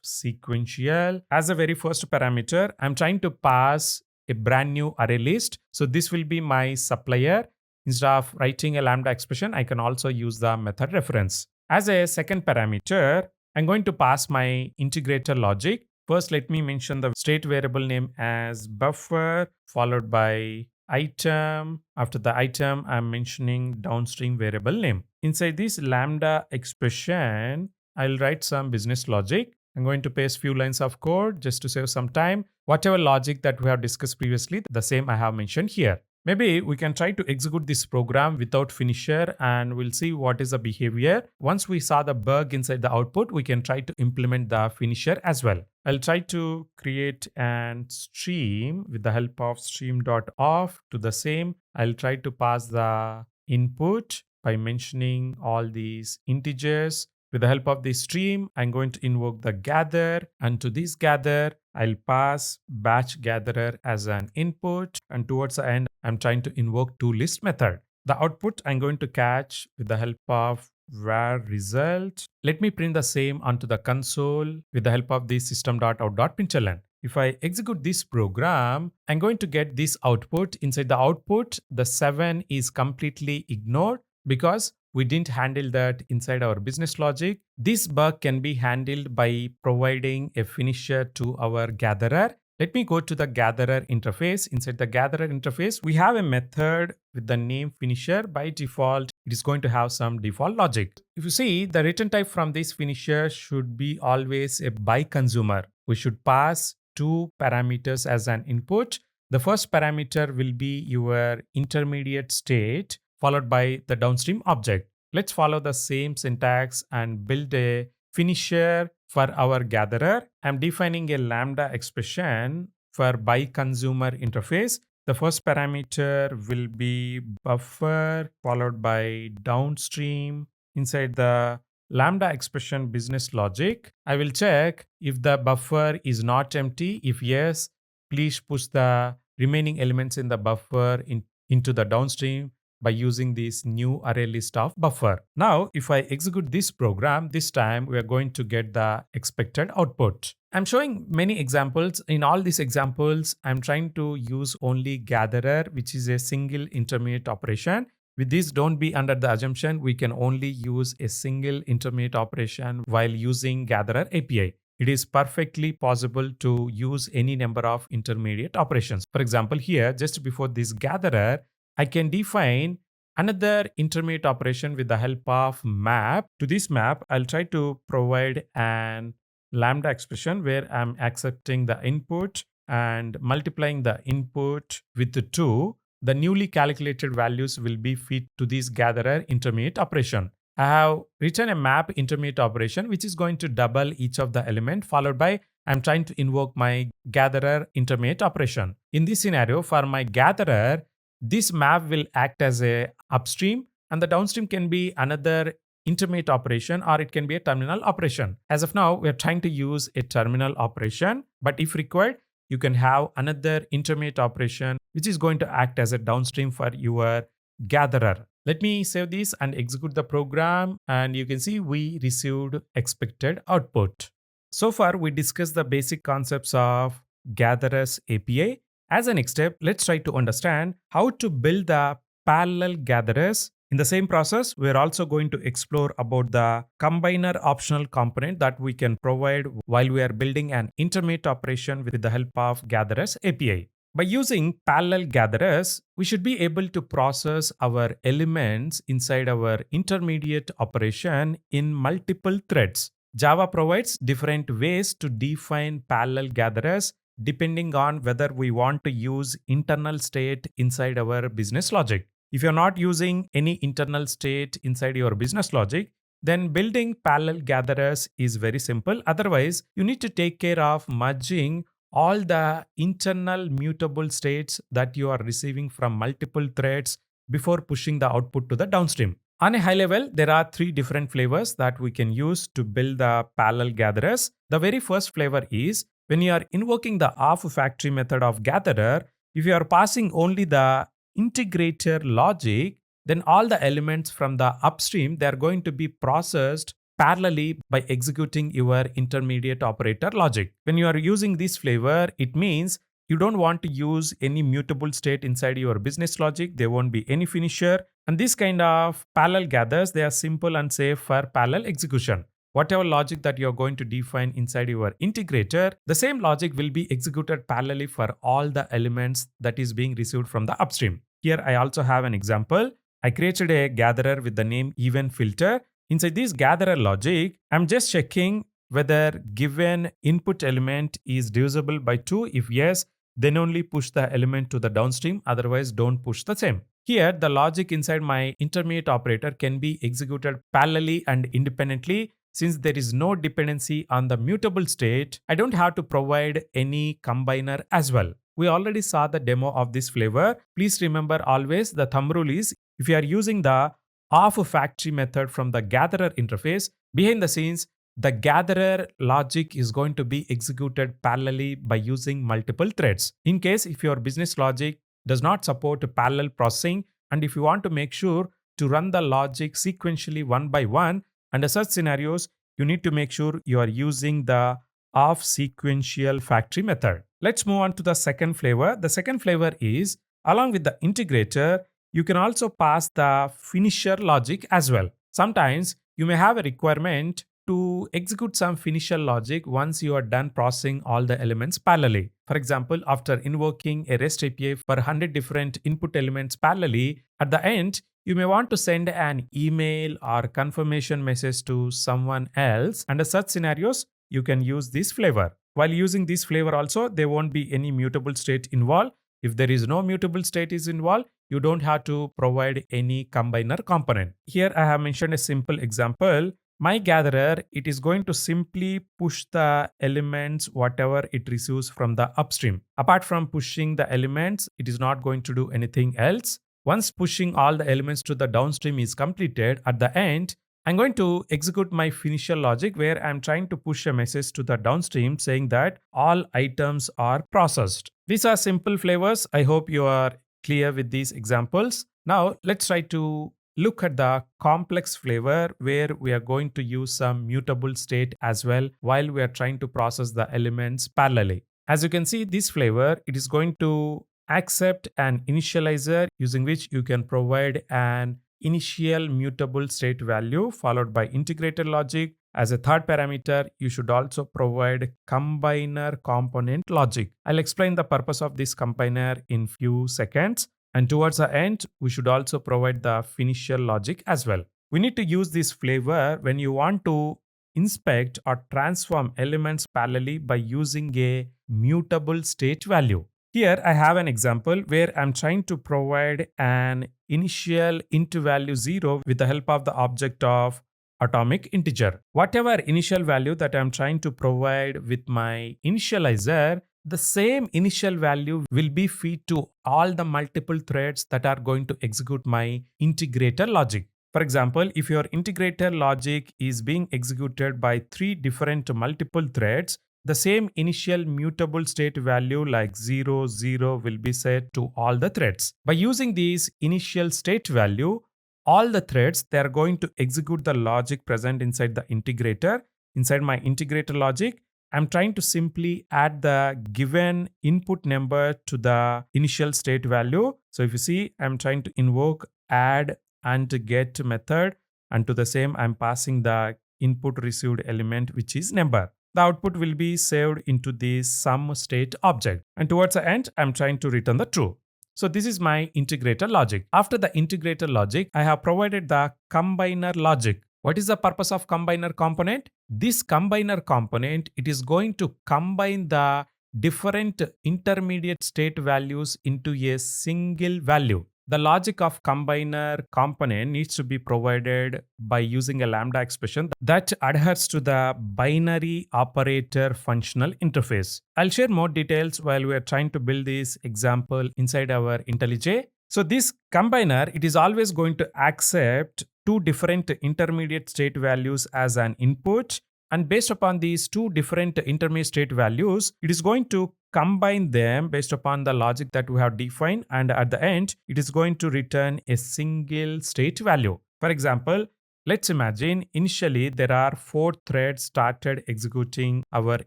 sequential. As a very first parameter, I'm trying to pass a brand new array list. So this will be my supplier. Instead of writing a lambda expression, I can also use the method reference. As a second parameter, I'm going to pass my integrator logic. First, let me mention the state variable name as buffer, followed by item. After the item, I'm mentioning downstream variable name. Inside this lambda expression, I'll write some business logic. I'm going to paste few lines of code just to save some time. Whatever logic that we have discussed previously, the same I have mentioned here. Maybe we can try to execute this program without finisher and we'll see what is the behavior. Once we saw the bug inside the output, we can try to implement the finisher as well. I'll try to create an stream with the help of stream.of. To the same, I'll try to pass the input by mentioning all these integers. With the help of this stream, I'm going to invoke the gather, and to this gather, I'll pass batch gatherer as an input, and towards the end, I'm trying to invoke toList method. The output I'm going to catch with the help of var result. Let me print the same onto the console with the help of this system.out.println. If I execute this program, I'm going to get this output. Inside the output, the 7 is completely ignored because we didn't handle that inside our business logic. This bug can be handled by providing a finisher to our gatherer. Let me go to the gatherer interface. Inside the gatherer interface, we have a method with the name finisher. By default, it is going to have some default logic. If you see, the return type from this finisher should be always a by consumer. We should pass 2 parameters as an input. The first parameter will be your intermediate state, followed by the downstream object. Let's follow the same syntax and build a finisher for our gatherer. I'm defining a lambda expression for by consumer interface. The first parameter will be buffer, followed by downstream. Inside the lambda expression business logic, I will check if the buffer is not empty. If yes, please push the remaining elements in the buffer into the downstream by using this new array list of buffer. Now, if I execute this program, this time we are going to get the expected output. I'm showing many examples. In all these examples, I'm trying to use only gatherer, which is a single intermediate operation. With this, don't be under the assumption we can only use a single intermediate operation while using Gatherer API. It is perfectly possible to use any number of intermediate operations. For example, here, just before this gatherer, I can define another intermediate operation with the help of map. To this map, I'll try to provide an lambda expression where I'm accepting the input and multiplying the input with the 2. the newly calculated values will be fed to this gatherer intermediate operation. I have written a map intermediate operation which is going to double each of the element, followed by I'm trying to invoke my gatherer intermediate operation. In this scenario, for my gatherer, this map will act as a upstream, and the downstream can be another intermediate operation, or it can be a terminal operation. As of now, we are trying to use a terminal operation, but if required, you can have another intermediate operation which is going to act as a downstream for your gatherer. Let me save this and execute the program, and you can see we received expected output. So far, we discussed the basic concepts of Gatherers API. As a next step, let's try to understand how to build the parallel gatherers. In the same process, we're also going to explore about the combiner optional component that we can provide while we are building an intermediate operation with the help of Gatherers API. By using parallel gatherers, we should be able to process our elements inside our intermediate operation in multiple threads. Java provides different ways to define parallel gatherers depending on whether we want to use internal state inside our business logic. If you're not using any internal state inside your business logic, then building parallel gatherers is very simple. Otherwise, you need to take care of merging all the internal mutable states that you are receiving from multiple threads before pushing the output to the downstream. On a high level, there are three different flavors that we can use to build the parallel gatherers. The very first flavor is when you are invoking the of factory method of gatherer, if you are passing only the integrator logic, then all the elements from the upstream, they are going to be processed parallelly by executing your intermediate operator logic. When you are using this flavor, it means you don't want to use any mutable state inside your business logic. There won't be any finisher. And this kind of parallel gathers, they are simple and safe for parallel execution. Whatever logic that you're going to define inside your integrator, the same logic will be executed parallelly for all the elements that is being received from the upstream. Here I also have an example. I created a gatherer with the name event filter. Inside this gatherer logic, I'm just checking whether given input element is divisible by 2. If yes, then only push the element to the downstream, otherwise don't push the same. Here, the logic inside my intermediate operator can be executed parallelly and independently. Since there is no dependency on the mutable state, I don't have to provide any combiner as well. We already saw the demo of this flavor. Please remember always the thumb rule is if you are using the of factory method from the gatherer interface, behind the scenes, the gatherer logic is going to be executed parallelly by using multiple threads. In case if your business logic does not support parallel processing, and if you want to make sure to run the logic sequentially one by one, under such scenarios, you need to make sure you are using the of sequential factory method. Let's move on to the second flavor. The second flavor is along with the integrator, you can also pass the finisher logic as well. Sometimes you may have a requirement to execute some finisher logic once you are done processing all the elements parallelly. For example, after invoking a REST API for 100 different input elements parallelly, at the end, you may want to send an email or confirmation message to someone else. Under such scenarios, you can use this flavor. While using this flavor also, there won't be any mutable state involved. If there is no mutable state is involved, you don't have to provide any combiner component. Here I have mentioned a simple example. My gatherer, it is going to simply push the elements whatever it receives from the upstream. Apart from pushing the elements, it is not going to do anything else. Once pushing all the elements to the downstream is completed, at the end, I'm going to execute my finisher logic where I'm trying to push a message to the downstream saying that all items are processed. These are simple flavors. I hope you are clear with these examples. Now let's try to look at the complex flavor where we are going to use some mutable state as well while we are trying to process the elements parallelly. As you can see, this flavor, it is going to accept an initializer using which you can provide an initial mutable state value followed by integrator logic. As a third parameter, you should also provide combiner component logic. I'll explain the purpose of this combiner in few seconds. And towards the end, we should also provide the finisher logic as well. We need to use this flavor when you want to inspect or transform elements parallelly by using a mutable state value. Here I have an example where I'm trying to provide an initial int value 0 with the help of the object of atomic integer. Whatever initial value that I'm trying to provide with my initializer, the same initial value will be fed to all the multiple threads that are going to execute my integrator logic. For example, if your integrator logic is being executed by 3 different multiple threads, the same initial mutable state value like 0, 0 will be set to all the threads. By using these initial state value, all the threads, they are going to execute the logic present inside the integrator. Inside my integrator logic, I'm trying to simply add the given input number to the initial state value. So if you see, I'm trying to invoke add and get method, and to the same I'm passing the input received element which is number. The output will be saved into the sum state object, and towards the end I'm trying to return the true. So this is my integrator logic. After the integrator logic, I have provided the combiner logic. What is the purpose of combiner component? This combiner component, it is going to combine the different intermediate state values into a single value. The logic of combiner component needs to be provided by using a lambda expression that adheres to the binary operator functional interface. I'll share more details while we are trying to build this example inside our IntelliJ. So this combiner, it is always going to accept two different intermediate state values as an input, and based upon these two different intermediate state values, it is going to combine them based upon the logic that we have defined, and at the end it is going to return a single state value. For example, let's imagine initially there are 4 threads started executing our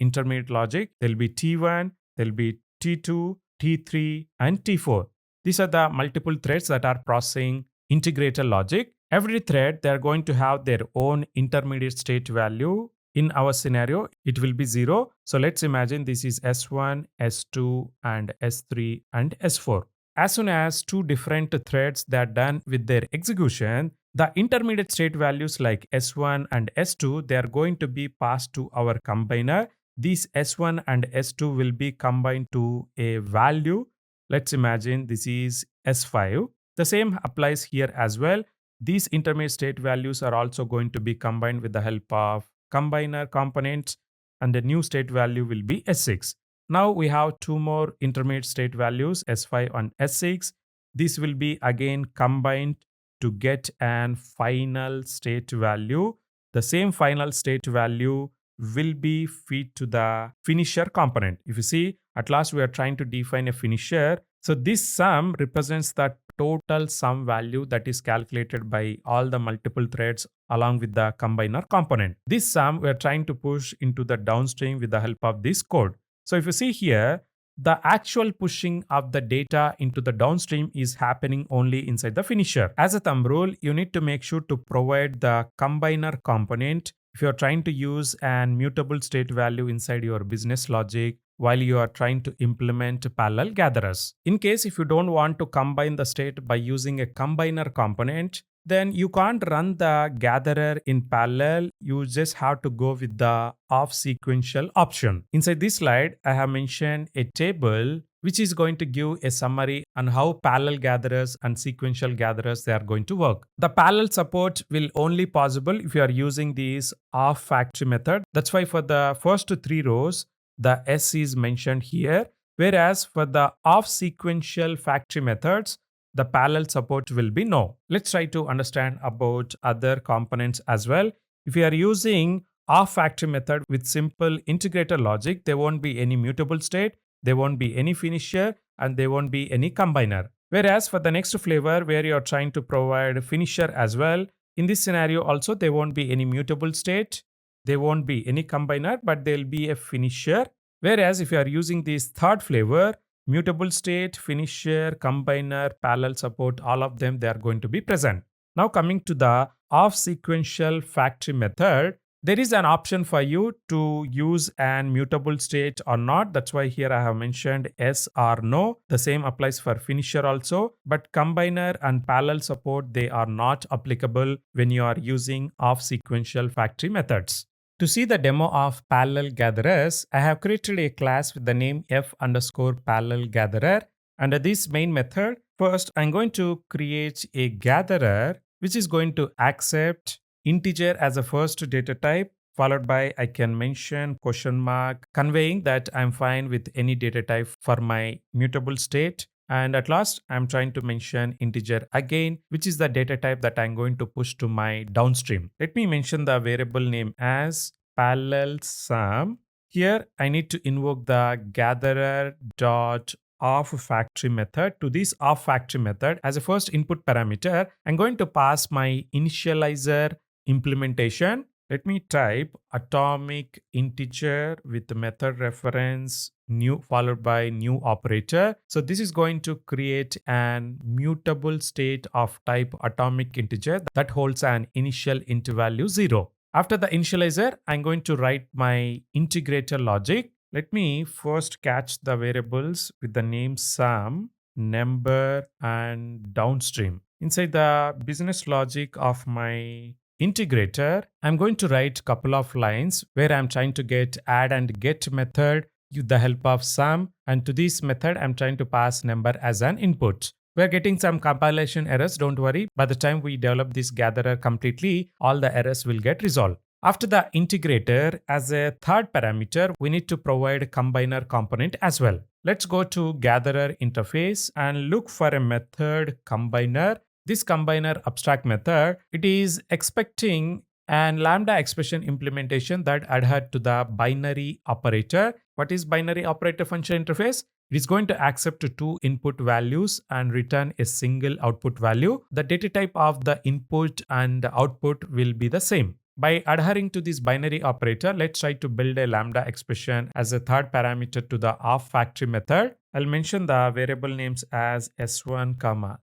intermediate logic. There will be T1, there will be T2, T3 and T4. These are the multiple threads that are processing integrator logic. Every thread, they are going to have their own intermediate state value. In our scenario, it will be 0. So let's imagine this is S1, S2 and S3 and S4. As soon as 2 different threads that are done with their execution, the intermediate state values like S1 and S2, they are going to be passed to our combiner. These S1 and S2 will be combined to a value. Let's imagine this is S5. The same applies here as well. These intermediate state values are also going to be combined with the help of combiner components, and the new state value will be S6. Now we have 2 more intermediate state values, S5 and S6. This will be again combined to get an final state value. The same final state value will be fed to the finisher component. If you see, at last we are trying to define a finisher. So this sum represents the total sum value that is calculated by all the multiple threads along with the combiner component. This sum we are trying to push into the downstream with the help of this code. So if you see here, the actual pushing of the data into the downstream is happening only inside the finisher. As a thumb rule, you need to make sure to provide the combiner component if you are trying to use an mutable state value inside your business logic while you are trying to implement parallel gatherers. In case if you don't want to combine the state by using a combiner component, then you can't run the gatherer in parallel. You just have to go with the off sequential option. Inside this slide, I have mentioned a table which is going to give a summary on how parallel gatherers and sequential gatherers they are going to work. The parallel support will only possible if you are using this off factory method. That's why for the first 3 rows, the S is mentioned here, whereas for the off sequential factory methods, the parallel support will be no. Let's try to understand about other components as well. If you are using off factory method with simple integrator logic, there won't be any mutable state, there won't be any finisher, and there won't be any combiner. Whereas for the next flavor where you are trying to provide finisher as well, in this scenario also there won't be any mutable state, there won't be any combiner, but there will be a finisher. Whereas if you are using this third flavor, mutable state, finisher, combiner, parallel support, all of them, they are going to be present. Now coming to the off sequential factory method, there is an option for you to use an mutable state or not. That's why here I have mentioned yes or no. The same applies for finisher also, but combiner and parallel support, they are not applicable when you are using off sequential factory methods. To see the demo of parallel gatherers, I have created a class with the name f_parallel_gatherer. Under this main method, first I'm going to create a gatherer which is going to accept integer as a first data type, followed by I can mention question mark conveying that I'm fine with any data type for my mutable state. And at last, I'm trying to mention integer again, which is the data type that I'm going to push to my downstream. Let me mention the variable name as parallel sum. Here, I need to invoke the Gatherer.of factory method. To this of factory method, as a first input parameter, I'm going to pass my initializer implementation. Let me type atomic integer with the method reference new followed by new operator. So this is going to create an mutable state of type atomic integer that holds an initial int value 0. After the initializer, I'm going to write my integrator logic. Let me first catch the variables with the name sum, number, and downstream. Inside the business logic of my integrator, I'm going to write a couple of lines where I'm trying to get add and get method with the help of sum, and to this method I'm trying to pass number as an input. We're getting some compilation errors, don't worry. By the time we develop this gatherer completely, all the errors will get resolved. After the integrator, as a third parameter, we need to provide combiner component as well. Let's go to gatherer interface and look for a method combiner. This combiner abstract method, it is expecting an lambda expression implementation that adhere to the binary operator. What is binary operator function interface? It is going to accept two input values and return a single output value. The data type of the input and the output will be the same. By adhering to this binary operator, let's try to build a lambda expression as a third parameter to the of factory method. I'll mention the variable names as s1,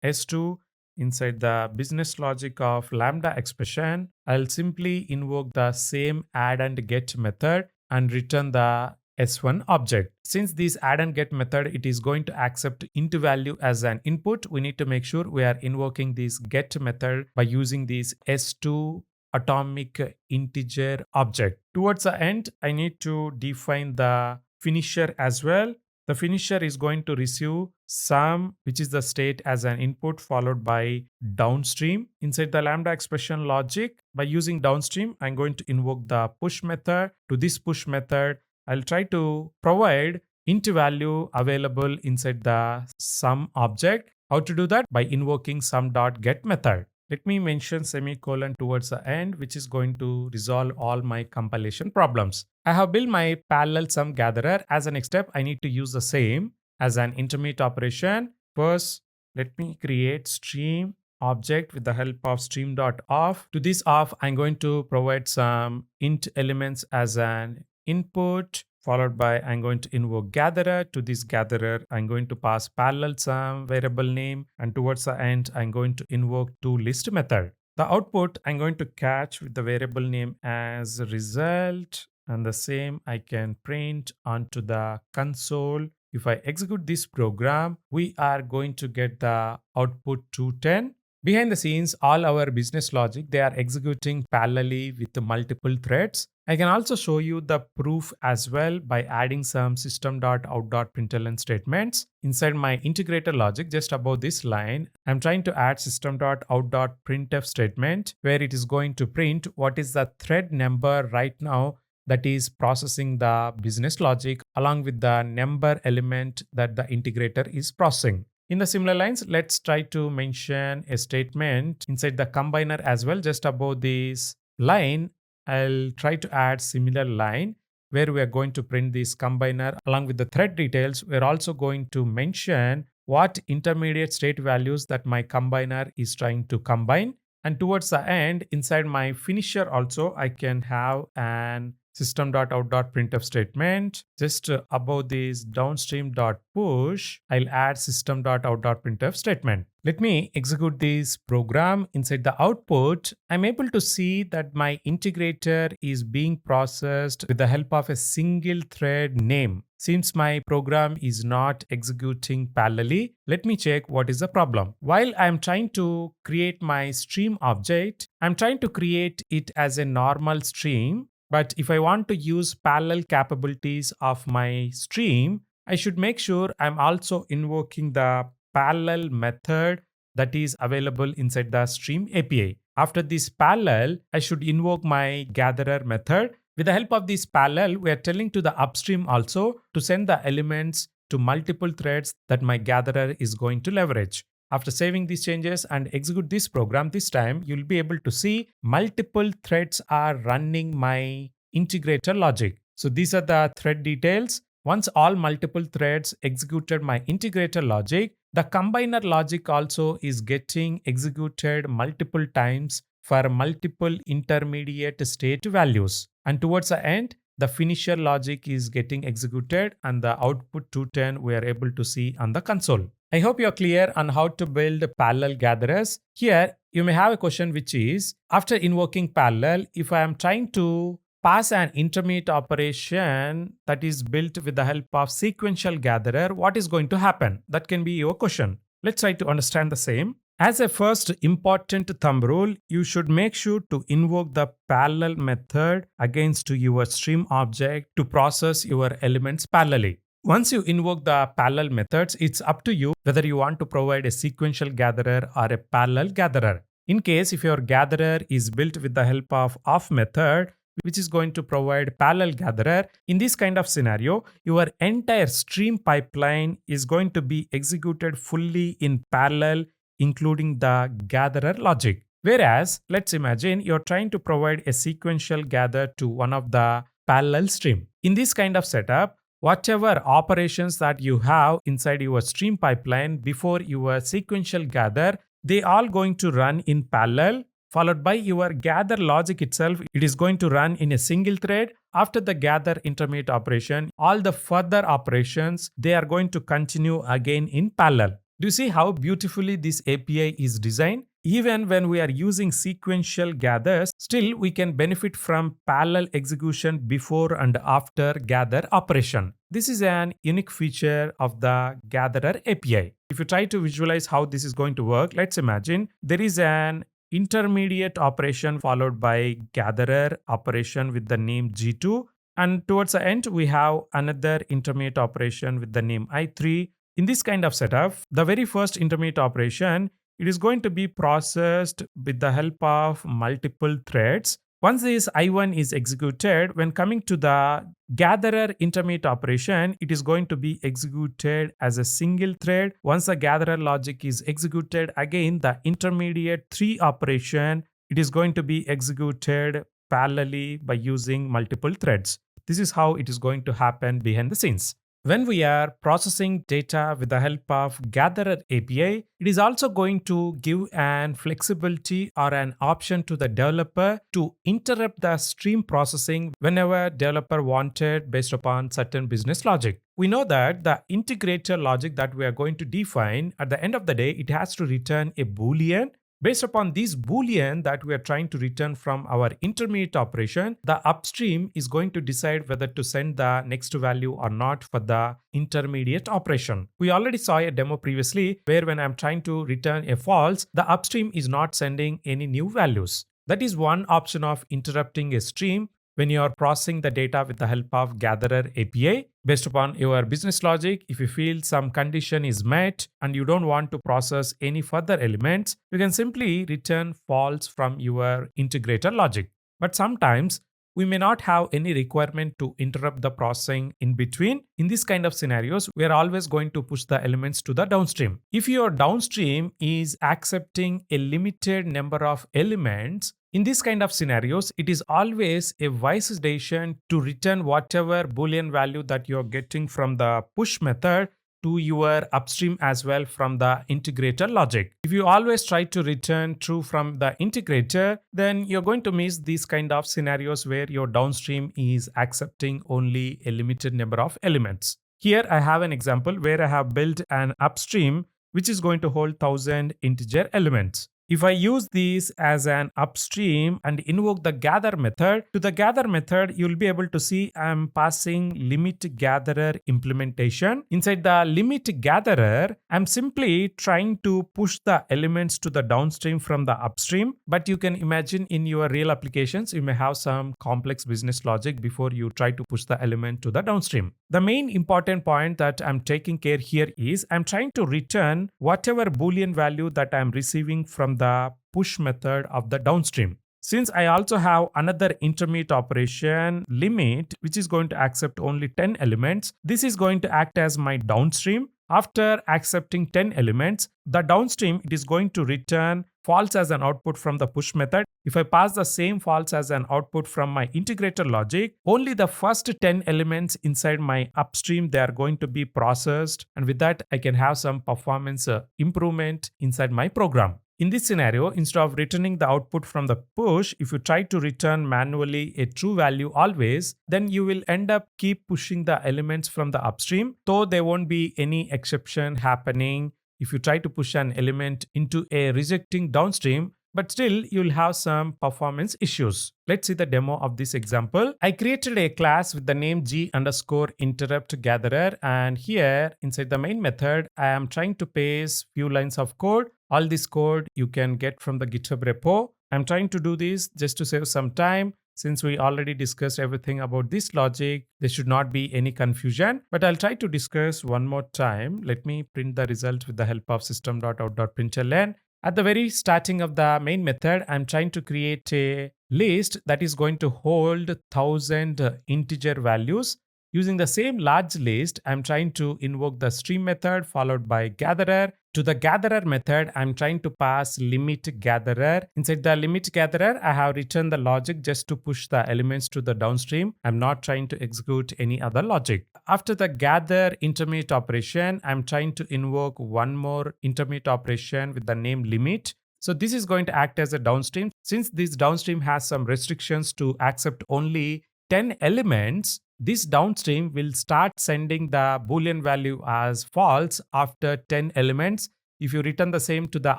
s2. Inside the business logic of lambda expression, I'll simply invoke the same add and get method and return the s1 object. Since this add and get method, it is going to accept int value as an input, we need to make sure we are invoking this get method by using this s2 atomic integer object. Towards the end, I need to define the finisher as well. The finisher is going to receive sum, which is the state, as an input followed by downstream. Inside the lambda expression logic, by using downstream, I'm going to invoke the push method. To this push method, I'll try to provide int value available inside the sum object. How to do that? By invoking sum.get method. Let me mention semicolon towards the end, which is going to resolve all my compilation problems. I have built my parallel sum gatherer. As a next step, I need to use the same as an intermediate operation. First, let me create stream object with the help of stream.of. To this of, I'm going to provide some int elements as an input, followed by I'm going to invoke gatherer. To this gatherer, I'm going to pass parallel sum variable name, and towards the end, I'm going to invoke toList method. The output I'm going to catch with the variable name as result, and the same I can print onto the console. If I execute this program, we are going to get the output 210. Behind the scenes, all our business logic, they are executing parallelly with the multiple threads. I can also show you the proof as well by adding some system.out.println statements. Inside my integrator logic, just above this line, I'm trying to add system.out.printf statement where it is going to print what is the thread number right now that is processing the business logic along with the number element that the integrator is processing. In the similar lines, let's try to mention a statement inside the combiner as well. Just above this line, I'll try to add similar line where we are going to print this combiner along with the thread details. We're also going to mention what intermediate state values that my combiner is trying to combine. And towards the end, inside my finisher also, I can have an system.out.printf statement. Just above this downstream.push, I'll add system.out.printf statement. Let me execute this program. Inside the output, I'm able to see that my integrator is being processed with the help of a single thread name. Since my program is not executing parallelly, let me check what is the problem. While I'm trying to create my stream object, I'm trying to create it as a normal stream. But if I want to use parallel capabilities of my stream, I should make sure I'm also invoking the parallel method that is available inside the stream API. After this parallel, I should invoke my gatherer method. With the help of this parallel, we are telling to the upstream also to send the elements to multiple threads that my gatherer is going to leverage. After saving these changes and execute this program this time, you'll be able to see multiple threads are running my integrator logic. So these are the thread details. Once all multiple threads executed my integrator logic, the combiner logic also is getting executed multiple times for multiple intermediate state values. And towards the end, the finisher logic is getting executed and the output 210 we are able to see on the console. I hope you're clear on how to build parallel gatherers. Here, you may have a question which is, after invoking parallel, if I am trying to pass an intermediate operation that is built with the help of sequential gatherer, what is going to happen? That can be your question. Let's try to understand the same. As a first important thumb rule, you should make sure to invoke the parallel method against your stream object to process your elements parallelly. Once you invoke the parallel methods, it's up to you whether you want to provide a sequential gatherer or a parallel gatherer. In case if your gatherer is built with the help of method, which is going to provide parallel gatherer, in this kind of scenario, your entire stream pipeline is going to be executed fully in parallel, including the gatherer logic. Whereas, let's imagine you're trying to provide a sequential gather to one of the parallel stream. In this kind of setup, whatever operations that you have inside your stream pipeline before your sequential gather, they all going to run in parallel, followed by your gather logic itself. It is going to run in a single thread. After the gather intermediate operation, all the further operations, they are going to continue again in parallel. Do you see how beautifully this API is designed? Even when we are using sequential gathers, still we can benefit from parallel execution before and after gather operation. This is an unique feature of the Gatherer API. If you try to visualize how this is going to work, let's imagine there is an intermediate operation followed by gatherer operation with the name G2, and towards the end we have another intermediate operation with the name I3. In this kind of setup, the very first intermediate operation, it is going to be processed with the help of multiple threads. Once this I1 is executed, when coming to the gatherer intermediate operation, it is going to be executed as a single thread. Once the gatherer logic is executed, again the intermediate 3 operation, it is going to be executed parallelly by using multiple threads. This is how it is going to happen behind the scenes. When we are processing data with the help of Gatherer API, it is also going to give an flexibility or an option to the developer to interrupt the stream processing whenever developer wanted based upon certain business logic. We know that the integrator logic that we are going to define, at the end of the day, it has to return a Boolean. Based upon this Boolean that we are trying to return from our intermediate operation, the upstream is going to decide whether to send the next value or not for the intermediate operation. We already saw a demo previously where when I'm trying to return a false, the upstream is not sending any new values. That is one option of interrupting a stream when you are processing the data with the help of Gatherer API. Based upon your business logic, if you feel some condition is met and you don't want to process any further elements, you can simply return false from your integrator logic. But sometimes we may not have any requirement to interrupt the processing in between. In this kind of scenarios, we are always going to push the elements to the downstream. If your downstream is accepting a limited number of elements, in this kind of scenarios, it is always a wise decision to return whatever Boolean value that you're getting from the push method to your upstream as well from the integrator logic. If you always try to return true from the integrator, then you're going to miss these kind of scenarios where your downstream is accepting only a limited number of elements. Here I have an example where I have built an upstream which is going to hold 1000 integer elements. If I use this as an upstream and invoke the gather method, to the gather method, you'll be able to see I'm passing limit gatherer implementation. Inside the limit gatherer, I'm simply trying to push the elements to the downstream from the upstream. But you can imagine in your real applications, you may have some complex business logic before you try to push the element to the downstream. The main important point that I'm taking care here is I'm trying to return whatever Boolean value that I'm receiving from the push method of the downstream. Since I also have another intermediate operation limit, which is going to accept only 10 elements, this is going to act as my downstream. After accepting 10 elements, the downstream it is going to return false as an output from the push method. If I pass the same false as an output from my integrator logic, only the first 10 elements inside my upstream they are going to be processed, and with that I can have some performance improvement inside my program. In this scenario, instead of returning the output from the push, if you try to return manually a true value always, then you will end up keep pushing the elements from the upstream, though there won't be any exception happening if you try to push an element into a rejecting downstream, but still you'll have some performance issues. Let's see the demo of this example. I created a class with the name g_interrupt_gatherer, and here inside the main method, I am trying to paste few lines of code. All this code you can get from the GitHub repo. I'm trying to do this just to save some time. Since we already discussed everything about this logic, there should not be any confusion, but I'll try to discuss one more time. Let me print the result with the help of system.out.println. At the very starting of the main method, I'm trying to create a list that is going to hold 1000 integer values. Using the same large list, I'm trying to invoke the stream method followed by gatherer. To the gatherer method, I'm trying to pass limit gatherer. Inside the limit gatherer, I have written the logic just to push the elements to the downstream. I'm not trying to execute any other logic. After the gather intermediate operation, I'm trying to invoke one more intermediate operation with the name limit. So this is going to act as a downstream. Since this downstream has some restrictions to accept only 10 elements, this downstream will start sending the Boolean value as false after 10 elements. If you return the same to the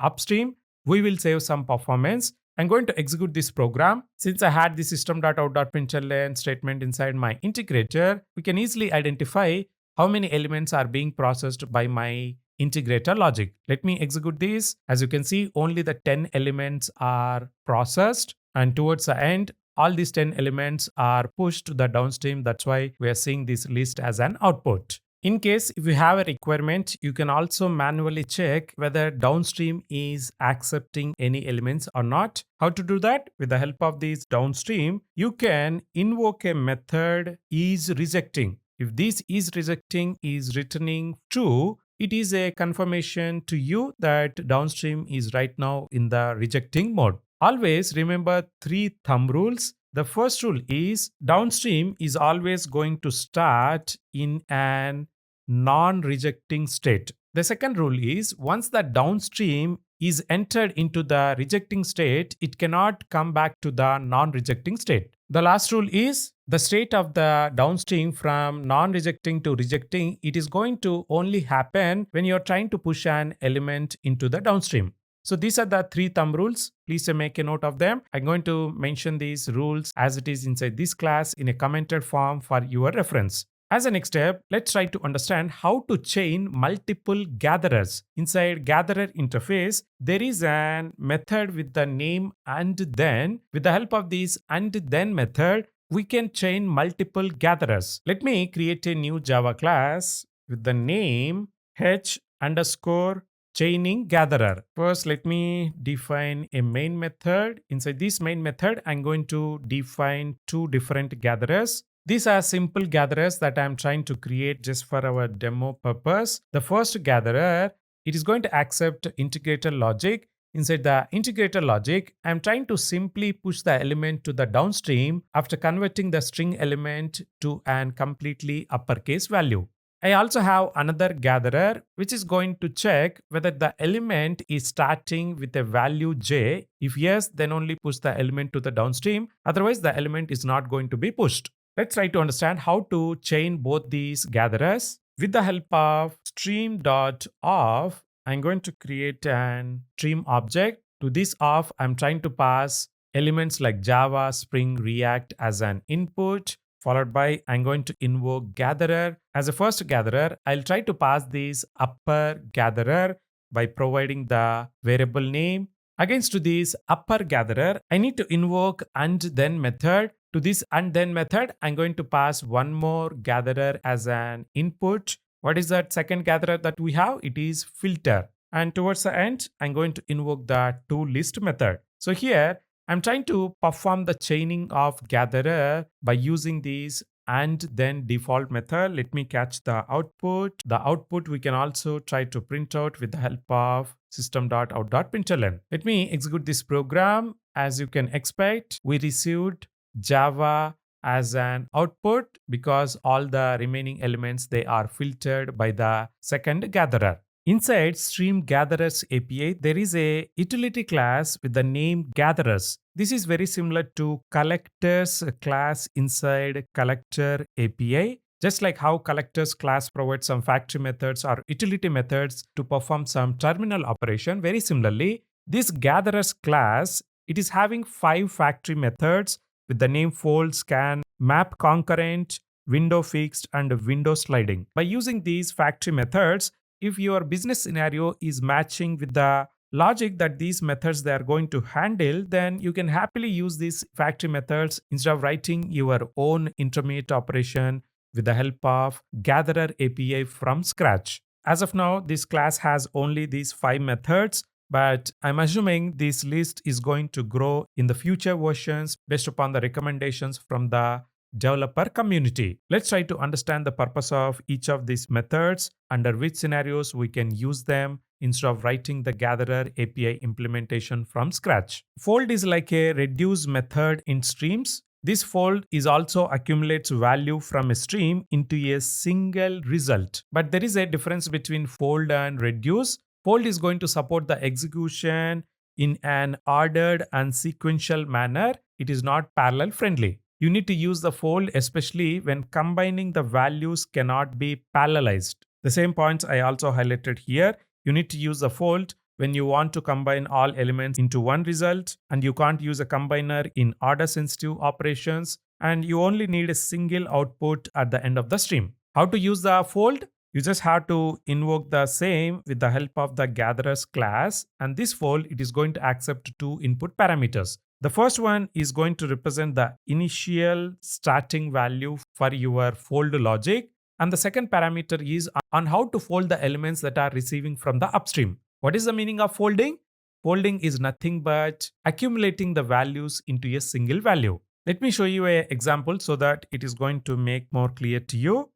upstream, we will save some performance. I'm going to execute this program. Since I had the system.out.println statement inside my integrator, we can easily identify how many elements are being processed by my integrator logic. Let me execute this. As you can see, only the 10 elements are processed, and towards the end, all these 10 elements are pushed to the downstream. That's why we are seeing this list as an output. In case if you have a requirement, you can also manually check whether downstream is accepting any elements or not. How to do that? With the help of this downstream, you can invoke a method is rejecting. If this is rejecting is returning true, it is a confirmation to you that downstream is right now in the rejecting mode. Always remember 3 thumb rules. The first rule is downstream is always going to start in an non-rejecting state. The second rule is once the downstream is entered into the rejecting state, it cannot come back to the non-rejecting state. The last rule is the state of the downstream from non-rejecting to rejecting, it is going to only happen when you're trying to push an element into the downstream. So these are the 3 thumb rules. Please make a note of them. I'm going to mention these rules as it is inside this class in a commented form for your reference. As a next step, let's try to understand how to chain multiple gatherers. Inside gatherer interface, there is an method with the name and then. With the help of this and then method, we can chain multiple gatherers. Let me create a new Java class with the name h_chaining gatherer. First, let me define a main method. Inside this main method, I'm going to define 2 different gatherers. These are simple gatherers that I'm trying to create just for our demo purpose. The first gatherer, it is going to accept integrator logic. Inside the integrator logic, I'm trying to simply push the element to the downstream after converting the string element to an completely uppercase value. I also have another gatherer which is going to check whether the element is starting with a value j. If yes, then only push the element to the downstream. Otherwise, the element is not going to be pushed. Let's try to understand how to chain both these gatherers. With the help of stream.of, I'm going to create an stream object. To this of, I'm trying to pass elements like Java, Spring, React as an input, followed by I'm going to invoke gatherer. As a first gatherer, I'll try to pass this upper gatherer by providing the variable name. Against to this upper gatherer, I need to invoke and then method. To this and then method, I'm going to pass one more gatherer as an input. What is that second gatherer that we have? It is filter. And towards the end, I'm going to invoke the toList method. So here, I'm trying to perform the chaining of gatherer by using these and then default method. Let me catch the output. The output we can also try to print out with the help of system.out.println. Let me execute this program. As you can expect, we received Java as an output because all the remaining elements, they are filtered by the second gatherer. Inside Stream Gatherers API, there is a utility class with the name Gatherers. This is very similar to Collectors class inside Collector API. Just like how Collectors class provides some factory methods or utility methods to perform some terminal operation, very similarly, this Gatherers class, it is having 5 factory methods with the name fold, scan, mapConcurrent, windowFixed, and windowSliding. By using these factory methods, if your business scenario is matching with the logic that these methods they are going to handle, then you can happily use these factory methods instead of writing your own intermediate operation with the help of Gatherer API from scratch. As of now, this class has only these 5 methods, but I'm assuming this list is going to grow in the future versions based upon the recommendations from the developer community. Let's try to understand the purpose of each of these methods, under which scenarios we can use them instead of writing the Gatherer API implementation from scratch. Fold is like a reduce method in streams. This fold is also accumulates value from a stream into a single result. But there is a difference between fold and reduce. Fold is going to support the execution in an ordered and sequential manner. It is not parallel friendly. You need to use the fold especially when combining the values cannot be parallelized. The same points I also highlighted here. You need to use the fold when you want to combine all elements into one result, and you can't use a combiner in order sensitive operations, and you only need a single output at the end of the stream. How to use the fold? You just have to invoke the same with the help of the gatherers class, and this fold it is going to accept 2 input parameters. The first one is going to represent the initial starting value for your fold logic, and the second parameter is on how to fold the elements that are receiving from the upstream. What is the meaning of folding? Folding is nothing but accumulating the values into a single value. Let me show you an example so that it is going to make more clear to you.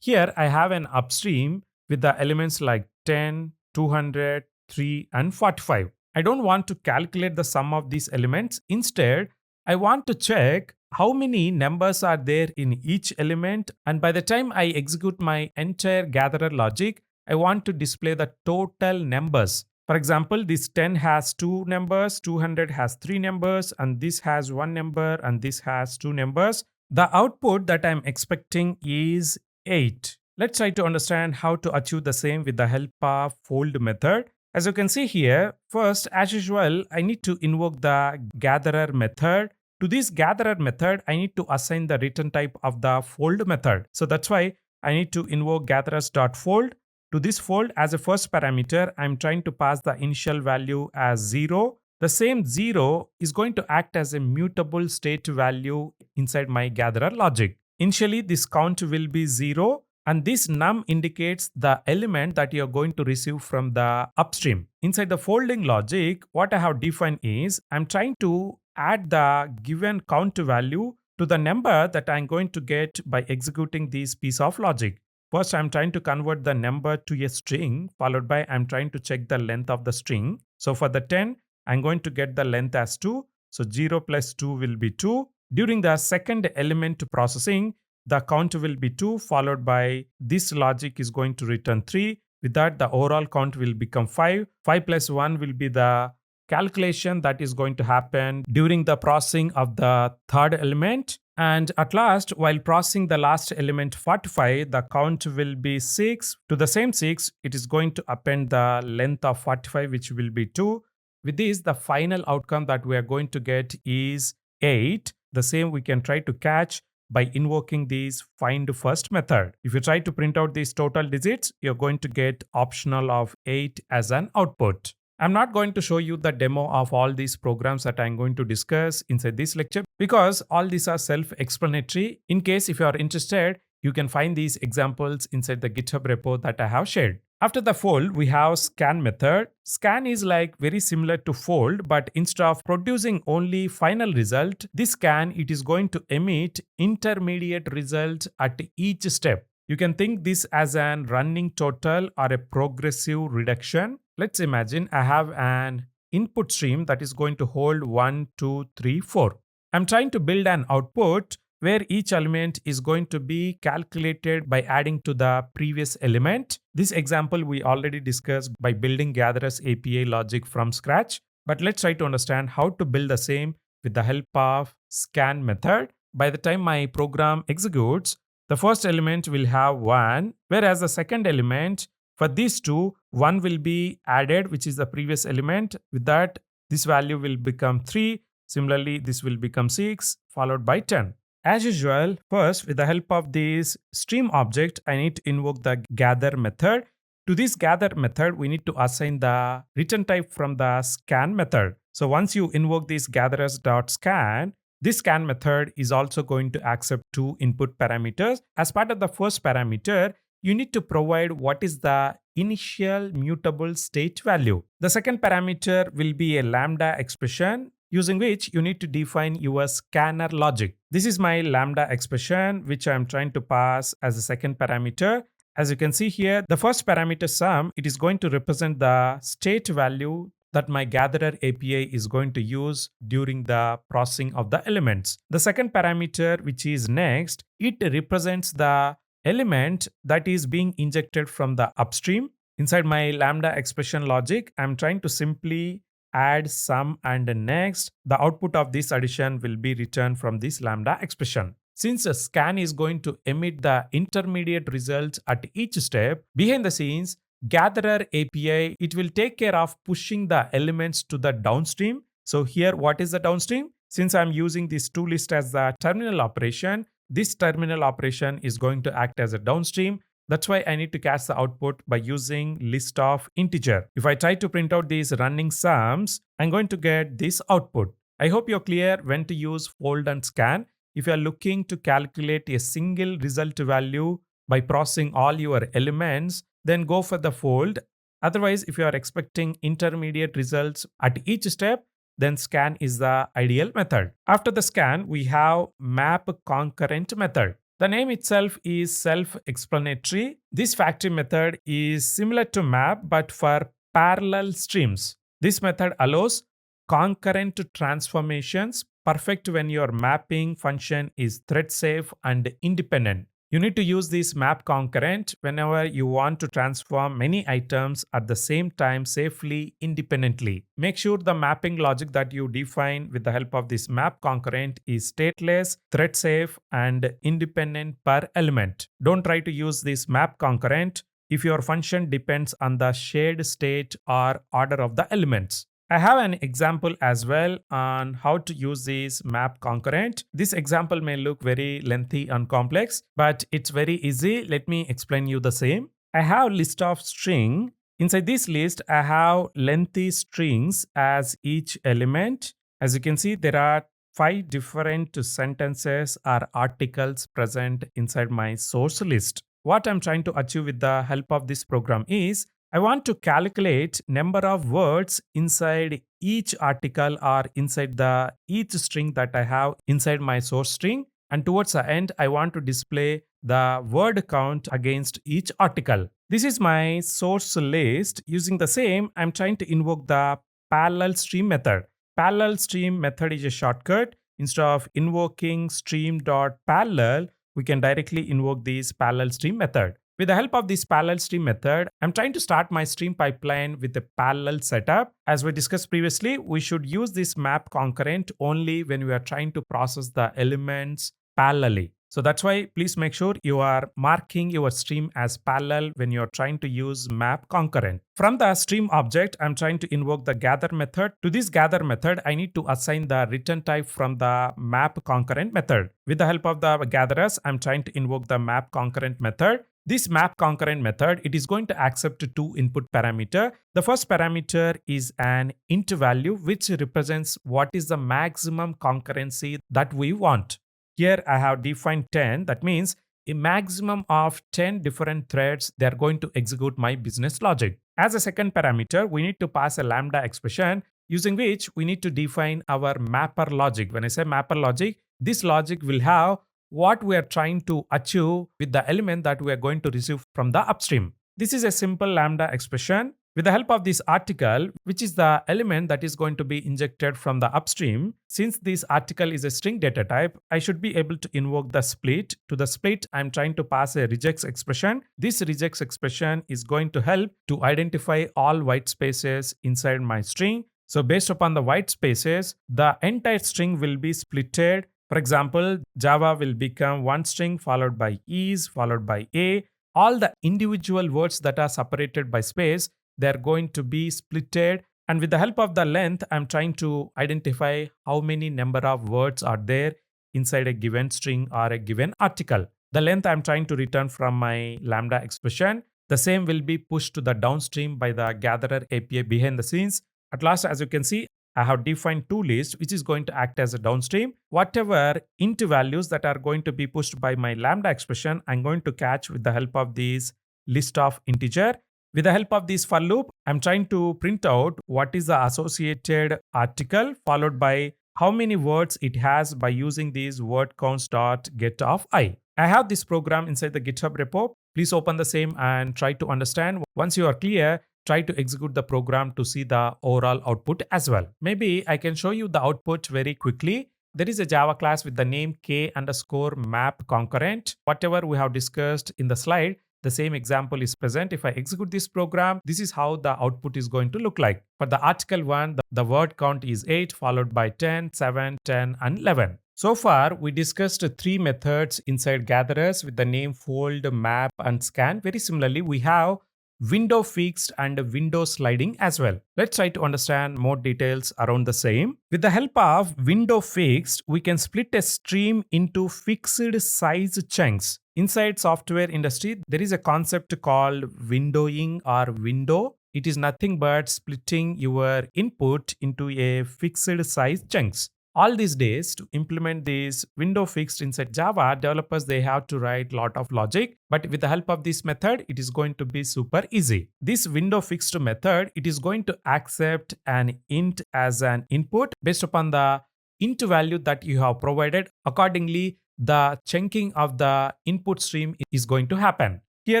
Here I have an upstream with the elements like 10, 200, 3 and 45. I don't want to calculate the sum of these elements. Instead, I want to check how many numbers are there in each element, and by the time I execute my entire gatherer logic, I want to display the total numbers. For example, this 10 has 2 numbers, 200 has 3 numbers, and this has 1 number, and this has 2 numbers. The output that I'm expecting is 8. Let's try to understand how to achieve the same with the help of fold method. As you can see here, first, as usual, I need to invoke the gatherer method. To this gatherer method, I need to assign the return type of the fold method. So that's why I need to invoke gatherers.fold. To this fold, as a first parameter, I'm trying to pass the initial value as 0. The same 0 is going to act as a mutable state value inside my gatherer logic. Initially, this count will be 0. And this num indicates the element that you are going to receive from the upstream. Inside the folding logic, what I have defined is I'm trying to add the given count value to the number that I'm going to get by executing this piece of logic. First, I'm trying to convert the number to a string, followed by I'm trying to check the length of the string. So for the 10, I'm going to get the length as 2. So 0 plus 2 will be 2. During the second element processing, the count will be 2, followed by this logic is going to return 3. With that, the overall count will become 5. 5 plus 1 will be the calculation that is going to happen during the processing of the third element. And at last, while processing the last element 45, the count will be 6. To the same 6, it is going to append the length of 45, which will be 2. With this, the final outcome that we are going to get is 8. The same we can try to catch by invoking this find first method. If you try to print out these total digits, you're going to get optional of 8 as an output. I'm not going to show you the demo of all these programs that I'm going to discuss inside this lecture because all these are self-explanatory. In case if you are interested, you can find these examples inside the GitHub repo that I have shared. After the fold, we have scan method. Scan is like very similar to fold, but instead of producing only final result, this scan it is going to emit intermediate result at each step. You can think this as an running total or a progressive reduction. Let's imagine I have an input stream that is going to hold 1, 2, 3, 4. I'm trying to build an output where each element is going to be calculated by adding to the previous element. This example we already discussed by building Gatherer's API logic from scratch. But let's try to understand how to build the same with the help of scan method. By the time my program executes, the first element will have 1, whereas the second element, for these two, 1 will be added, which is the previous element. With that, this value will become 3. Similarly, this will become 6, followed by 10. As usual, first, with the help of this stream object, I need to invoke the gather method. To this gather method, we need to assign the return type from the scan method. So once you invoke this gatherers.scan, this scan method is also going to accept 2 input parameters. As part of the first parameter, you need to provide what is the initial mutable state value. The second parameter will be a lambda expression, using which you need to define your scanner logic. This is my lambda expression, which I'm trying to pass as a second parameter. As you can see here, the first parameter sum, it is going to represent the state value that my Gatherer API is going to use during the processing of the elements. The second parameter, which is next, it represents the element that is being injected from the upstream. Inside my lambda expression logic, I'm trying to simply add sum and next. The output of this addition will be returned from this lambda expression. Since a scan is going to emit the intermediate results at each step, behind the scenes, Gatherer API, it will take care of pushing the elements to the downstream. So here, what is the downstream? Since I'm using this toList as the terminal operation, this terminal operation is going to act as a downstream. That's why I need to catch the output by using list of integer. If I try to print out these running sums, I'm going to get this output. I hope you're clear when to use fold and scan. If you're looking to calculate a single result value by processing all your elements, then go for the fold. Otherwise, if you are expecting intermediate results at each step, then scan is the ideal method. After the scan, we have mapConcurrent method. The name itself is self-explanatory. This factory method is similar to map but for parallel streams. This method allows concurrent transformations, perfect when your mapping function is thread safe and independent. You need to use this mapConcurrent whenever you want to transform many items at the same time safely independently. Make sure the mapping logic that you define with the help of this mapConcurrent is stateless, thread safe, and independent per element. Don't try to use this mapConcurrent if your function depends on the shared state or order of the elements. I have an example as well on how to use this mapConcurrent. This example may look very lengthy and complex, but it's very easy. Let me explain you the same. I have list of string. Inside this list, I have lengthy strings as each element. As you can see, there are 5 different sentences or articles present inside my source list. What I'm trying to achieve with the help of this program is I want to calculate number of words inside each article or inside the each string that I have inside my source string. And towards the end, I want to display the word count against each article. This is my source list. Using the same, I'm trying to invoke the parallel stream method. Parallel stream method is a shortcut. Instead of invoking stream.parallel, we can directly invoke this parallel stream method. With the help of this parallel stream method, I'm trying to start my stream pipeline with a parallel setup. As we discussed previously, we should use this mapConcurrent only when we are trying to process the elements parallelly. So that's why please make sure you are marking your stream as parallel when you're trying to use mapConcurrent. From the stream object, I'm trying to invoke the gather method. To this gather method, I need to assign the return type from the mapConcurrent method. With the help of the gatherers, I'm trying to invoke the mapConcurrent method. This mapConcurrent method, it is going to accept two input parameter. The first parameter is an int value which represents what is the maximum concurrency that we want. Here I have defined 10. That means a maximum of 10 different threads, they are going to execute my business logic. As a second parameter, we need to pass a lambda expression using which we need to define our mapper logic. When I say mapper logic, this logic will have what we are trying to achieve with the element that we are going to receive from the upstream. This is a simple lambda expression. With the help of this article, which is the element that is going to be injected from the upstream, since this article is a string data type, I should be able to invoke the split. To the split, I'm trying to pass a regex expression. This regex expression is going to help to identify all white spaces inside my string. So based upon the white spaces, the entire string will be splitted. For example, Java will become one string followed by is followed by a. All the individual words that are separated by space, they're going to be splitted, and with the help of the length, I'm trying to identify how many number of words are there inside a given string or a given article. The length I'm trying to return from my lambda expression, the same will be pushed to the downstream by the Gatherer API behind the scenes. At last, as you can see, I have defined two lists which is going to act as a downstream. Whatever int values that are going to be pushed by my lambda expression, I'm going to catch with the help of this list of integer. With the help of this for loop, I'm trying to print out what is the associated article followed by how many words it has by using this word counts.get of I. I have this program inside the GitHub repo. Please open the same and try to understand. Once you are clear, try to execute the program to see the overall output as well. Maybe I can show you the output very quickly. There is a Java class with the name k_mapConcurrent. Whatever we have discussed in the slide, the same example is present. If I execute this program, this is how the output is going to look like. For the article 1, the word count is 8 followed by 10, 7, 10 and 11. So far, we discussed three methods inside gatherers with the name fold, map and scan. Very similarly, we have windowFixed and windowSliding as well. Let's try to understand more details around the same. With the help of windowFixed, we can split a stream into fixed size chunks. Inside software industry, there is a concept called windowing or window. It is nothing but splitting your input into a fixed size chunks. All these days, to implement this windowFixed inside Java, developers, they have to write a lot of logic. But with the help of this method, it is going to be super easy. This windowFixed method, it is going to accept an int as an input based upon the int value that you have provided. Accordingly, the chunking of the input stream is going to happen. Here,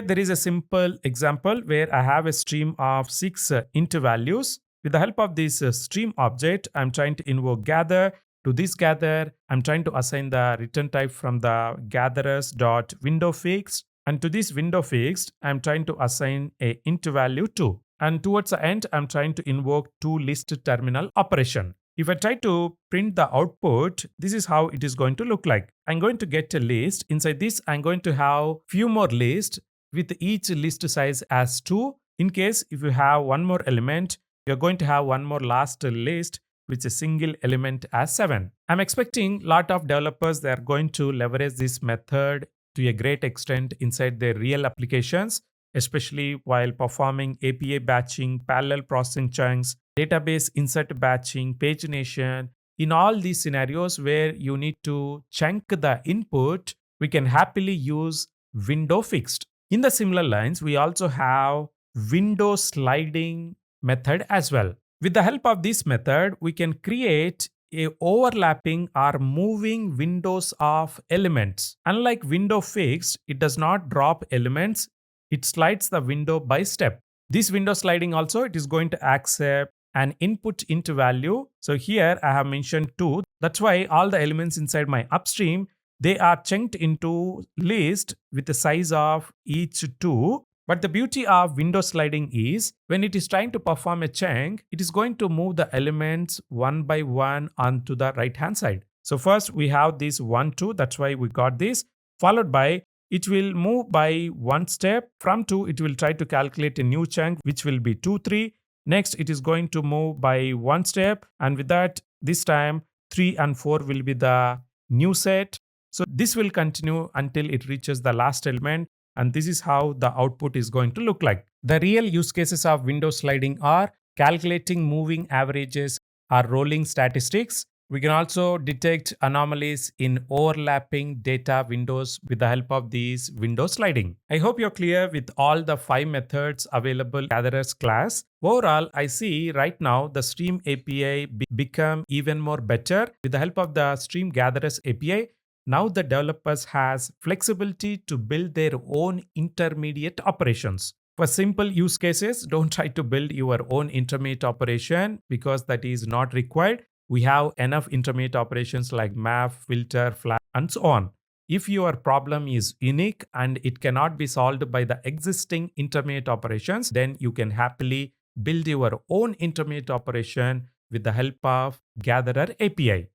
there is a simple example where I have a stream of 6 int values. With the help of this stream object, I'm trying to invoke gather. To this gather, I'm trying to assign the return type from the Gatherers.windowFixed. And to this windowFixed, I'm trying to assign a int value 2. And towards the end, I'm trying to invoke toListTerminal operation. If I try to print the output, this is how it is going to look like. I'm going to get a list. Inside this, I'm going to have few more lists with each list size as 2. In case if you have one more element, you're going to have one more last list with a single element as 7. I'm expecting a lot of developers, they are going to leverage this method to a great extent inside their real applications, especially while performing API batching, parallel processing chunks, database insert batching, pagination. In all these scenarios where you need to chunk the input, we can happily use windowFixed. In the similar lines, we also have windowSliding method as well. With the help of this method, we can create a overlapping or moving windows of elements. Unlike windowFixed, it does not drop elements. It slides the window by step. This window sliding also, it is going to accept an input into value. So here I have mentioned 2. That's why all the elements inside my upstream, they are chunked into list with the size of each 2. But the beauty of windowSliding is when it is trying to perform a chunk, it is going to move the elements one by one onto the right hand side. So first we have this 1, 2. That's why we got this. followed by it will move by one step. From 2, it will try to calculate a new chunk, which will be 2, 3. Next, it is going to move by one step. And with that, this time, 3 and 4 will be the new set. So this will continue until it reaches the last element. And this is how the output is going to look like. The real use cases of window sliding are calculating moving averages or rolling statistics. We can also detect anomalies in overlapping data windows with the help of these window sliding. I hope you're clear with all the 5 methods available in Gatherers class. Overall, I see right now the Stream API become even more better with the help of the Stream Gatherers API. Now the developers has flexibility to build their own intermediate operations. For simple use cases, don't try to build your own intermediate operation because that is not required. We have enough intermediate operations like map, filter, flat, and so on. If your problem is unique and it cannot be solved by the existing intermediate operations, then you can happily build your own intermediate operation with the help of Gatherer API.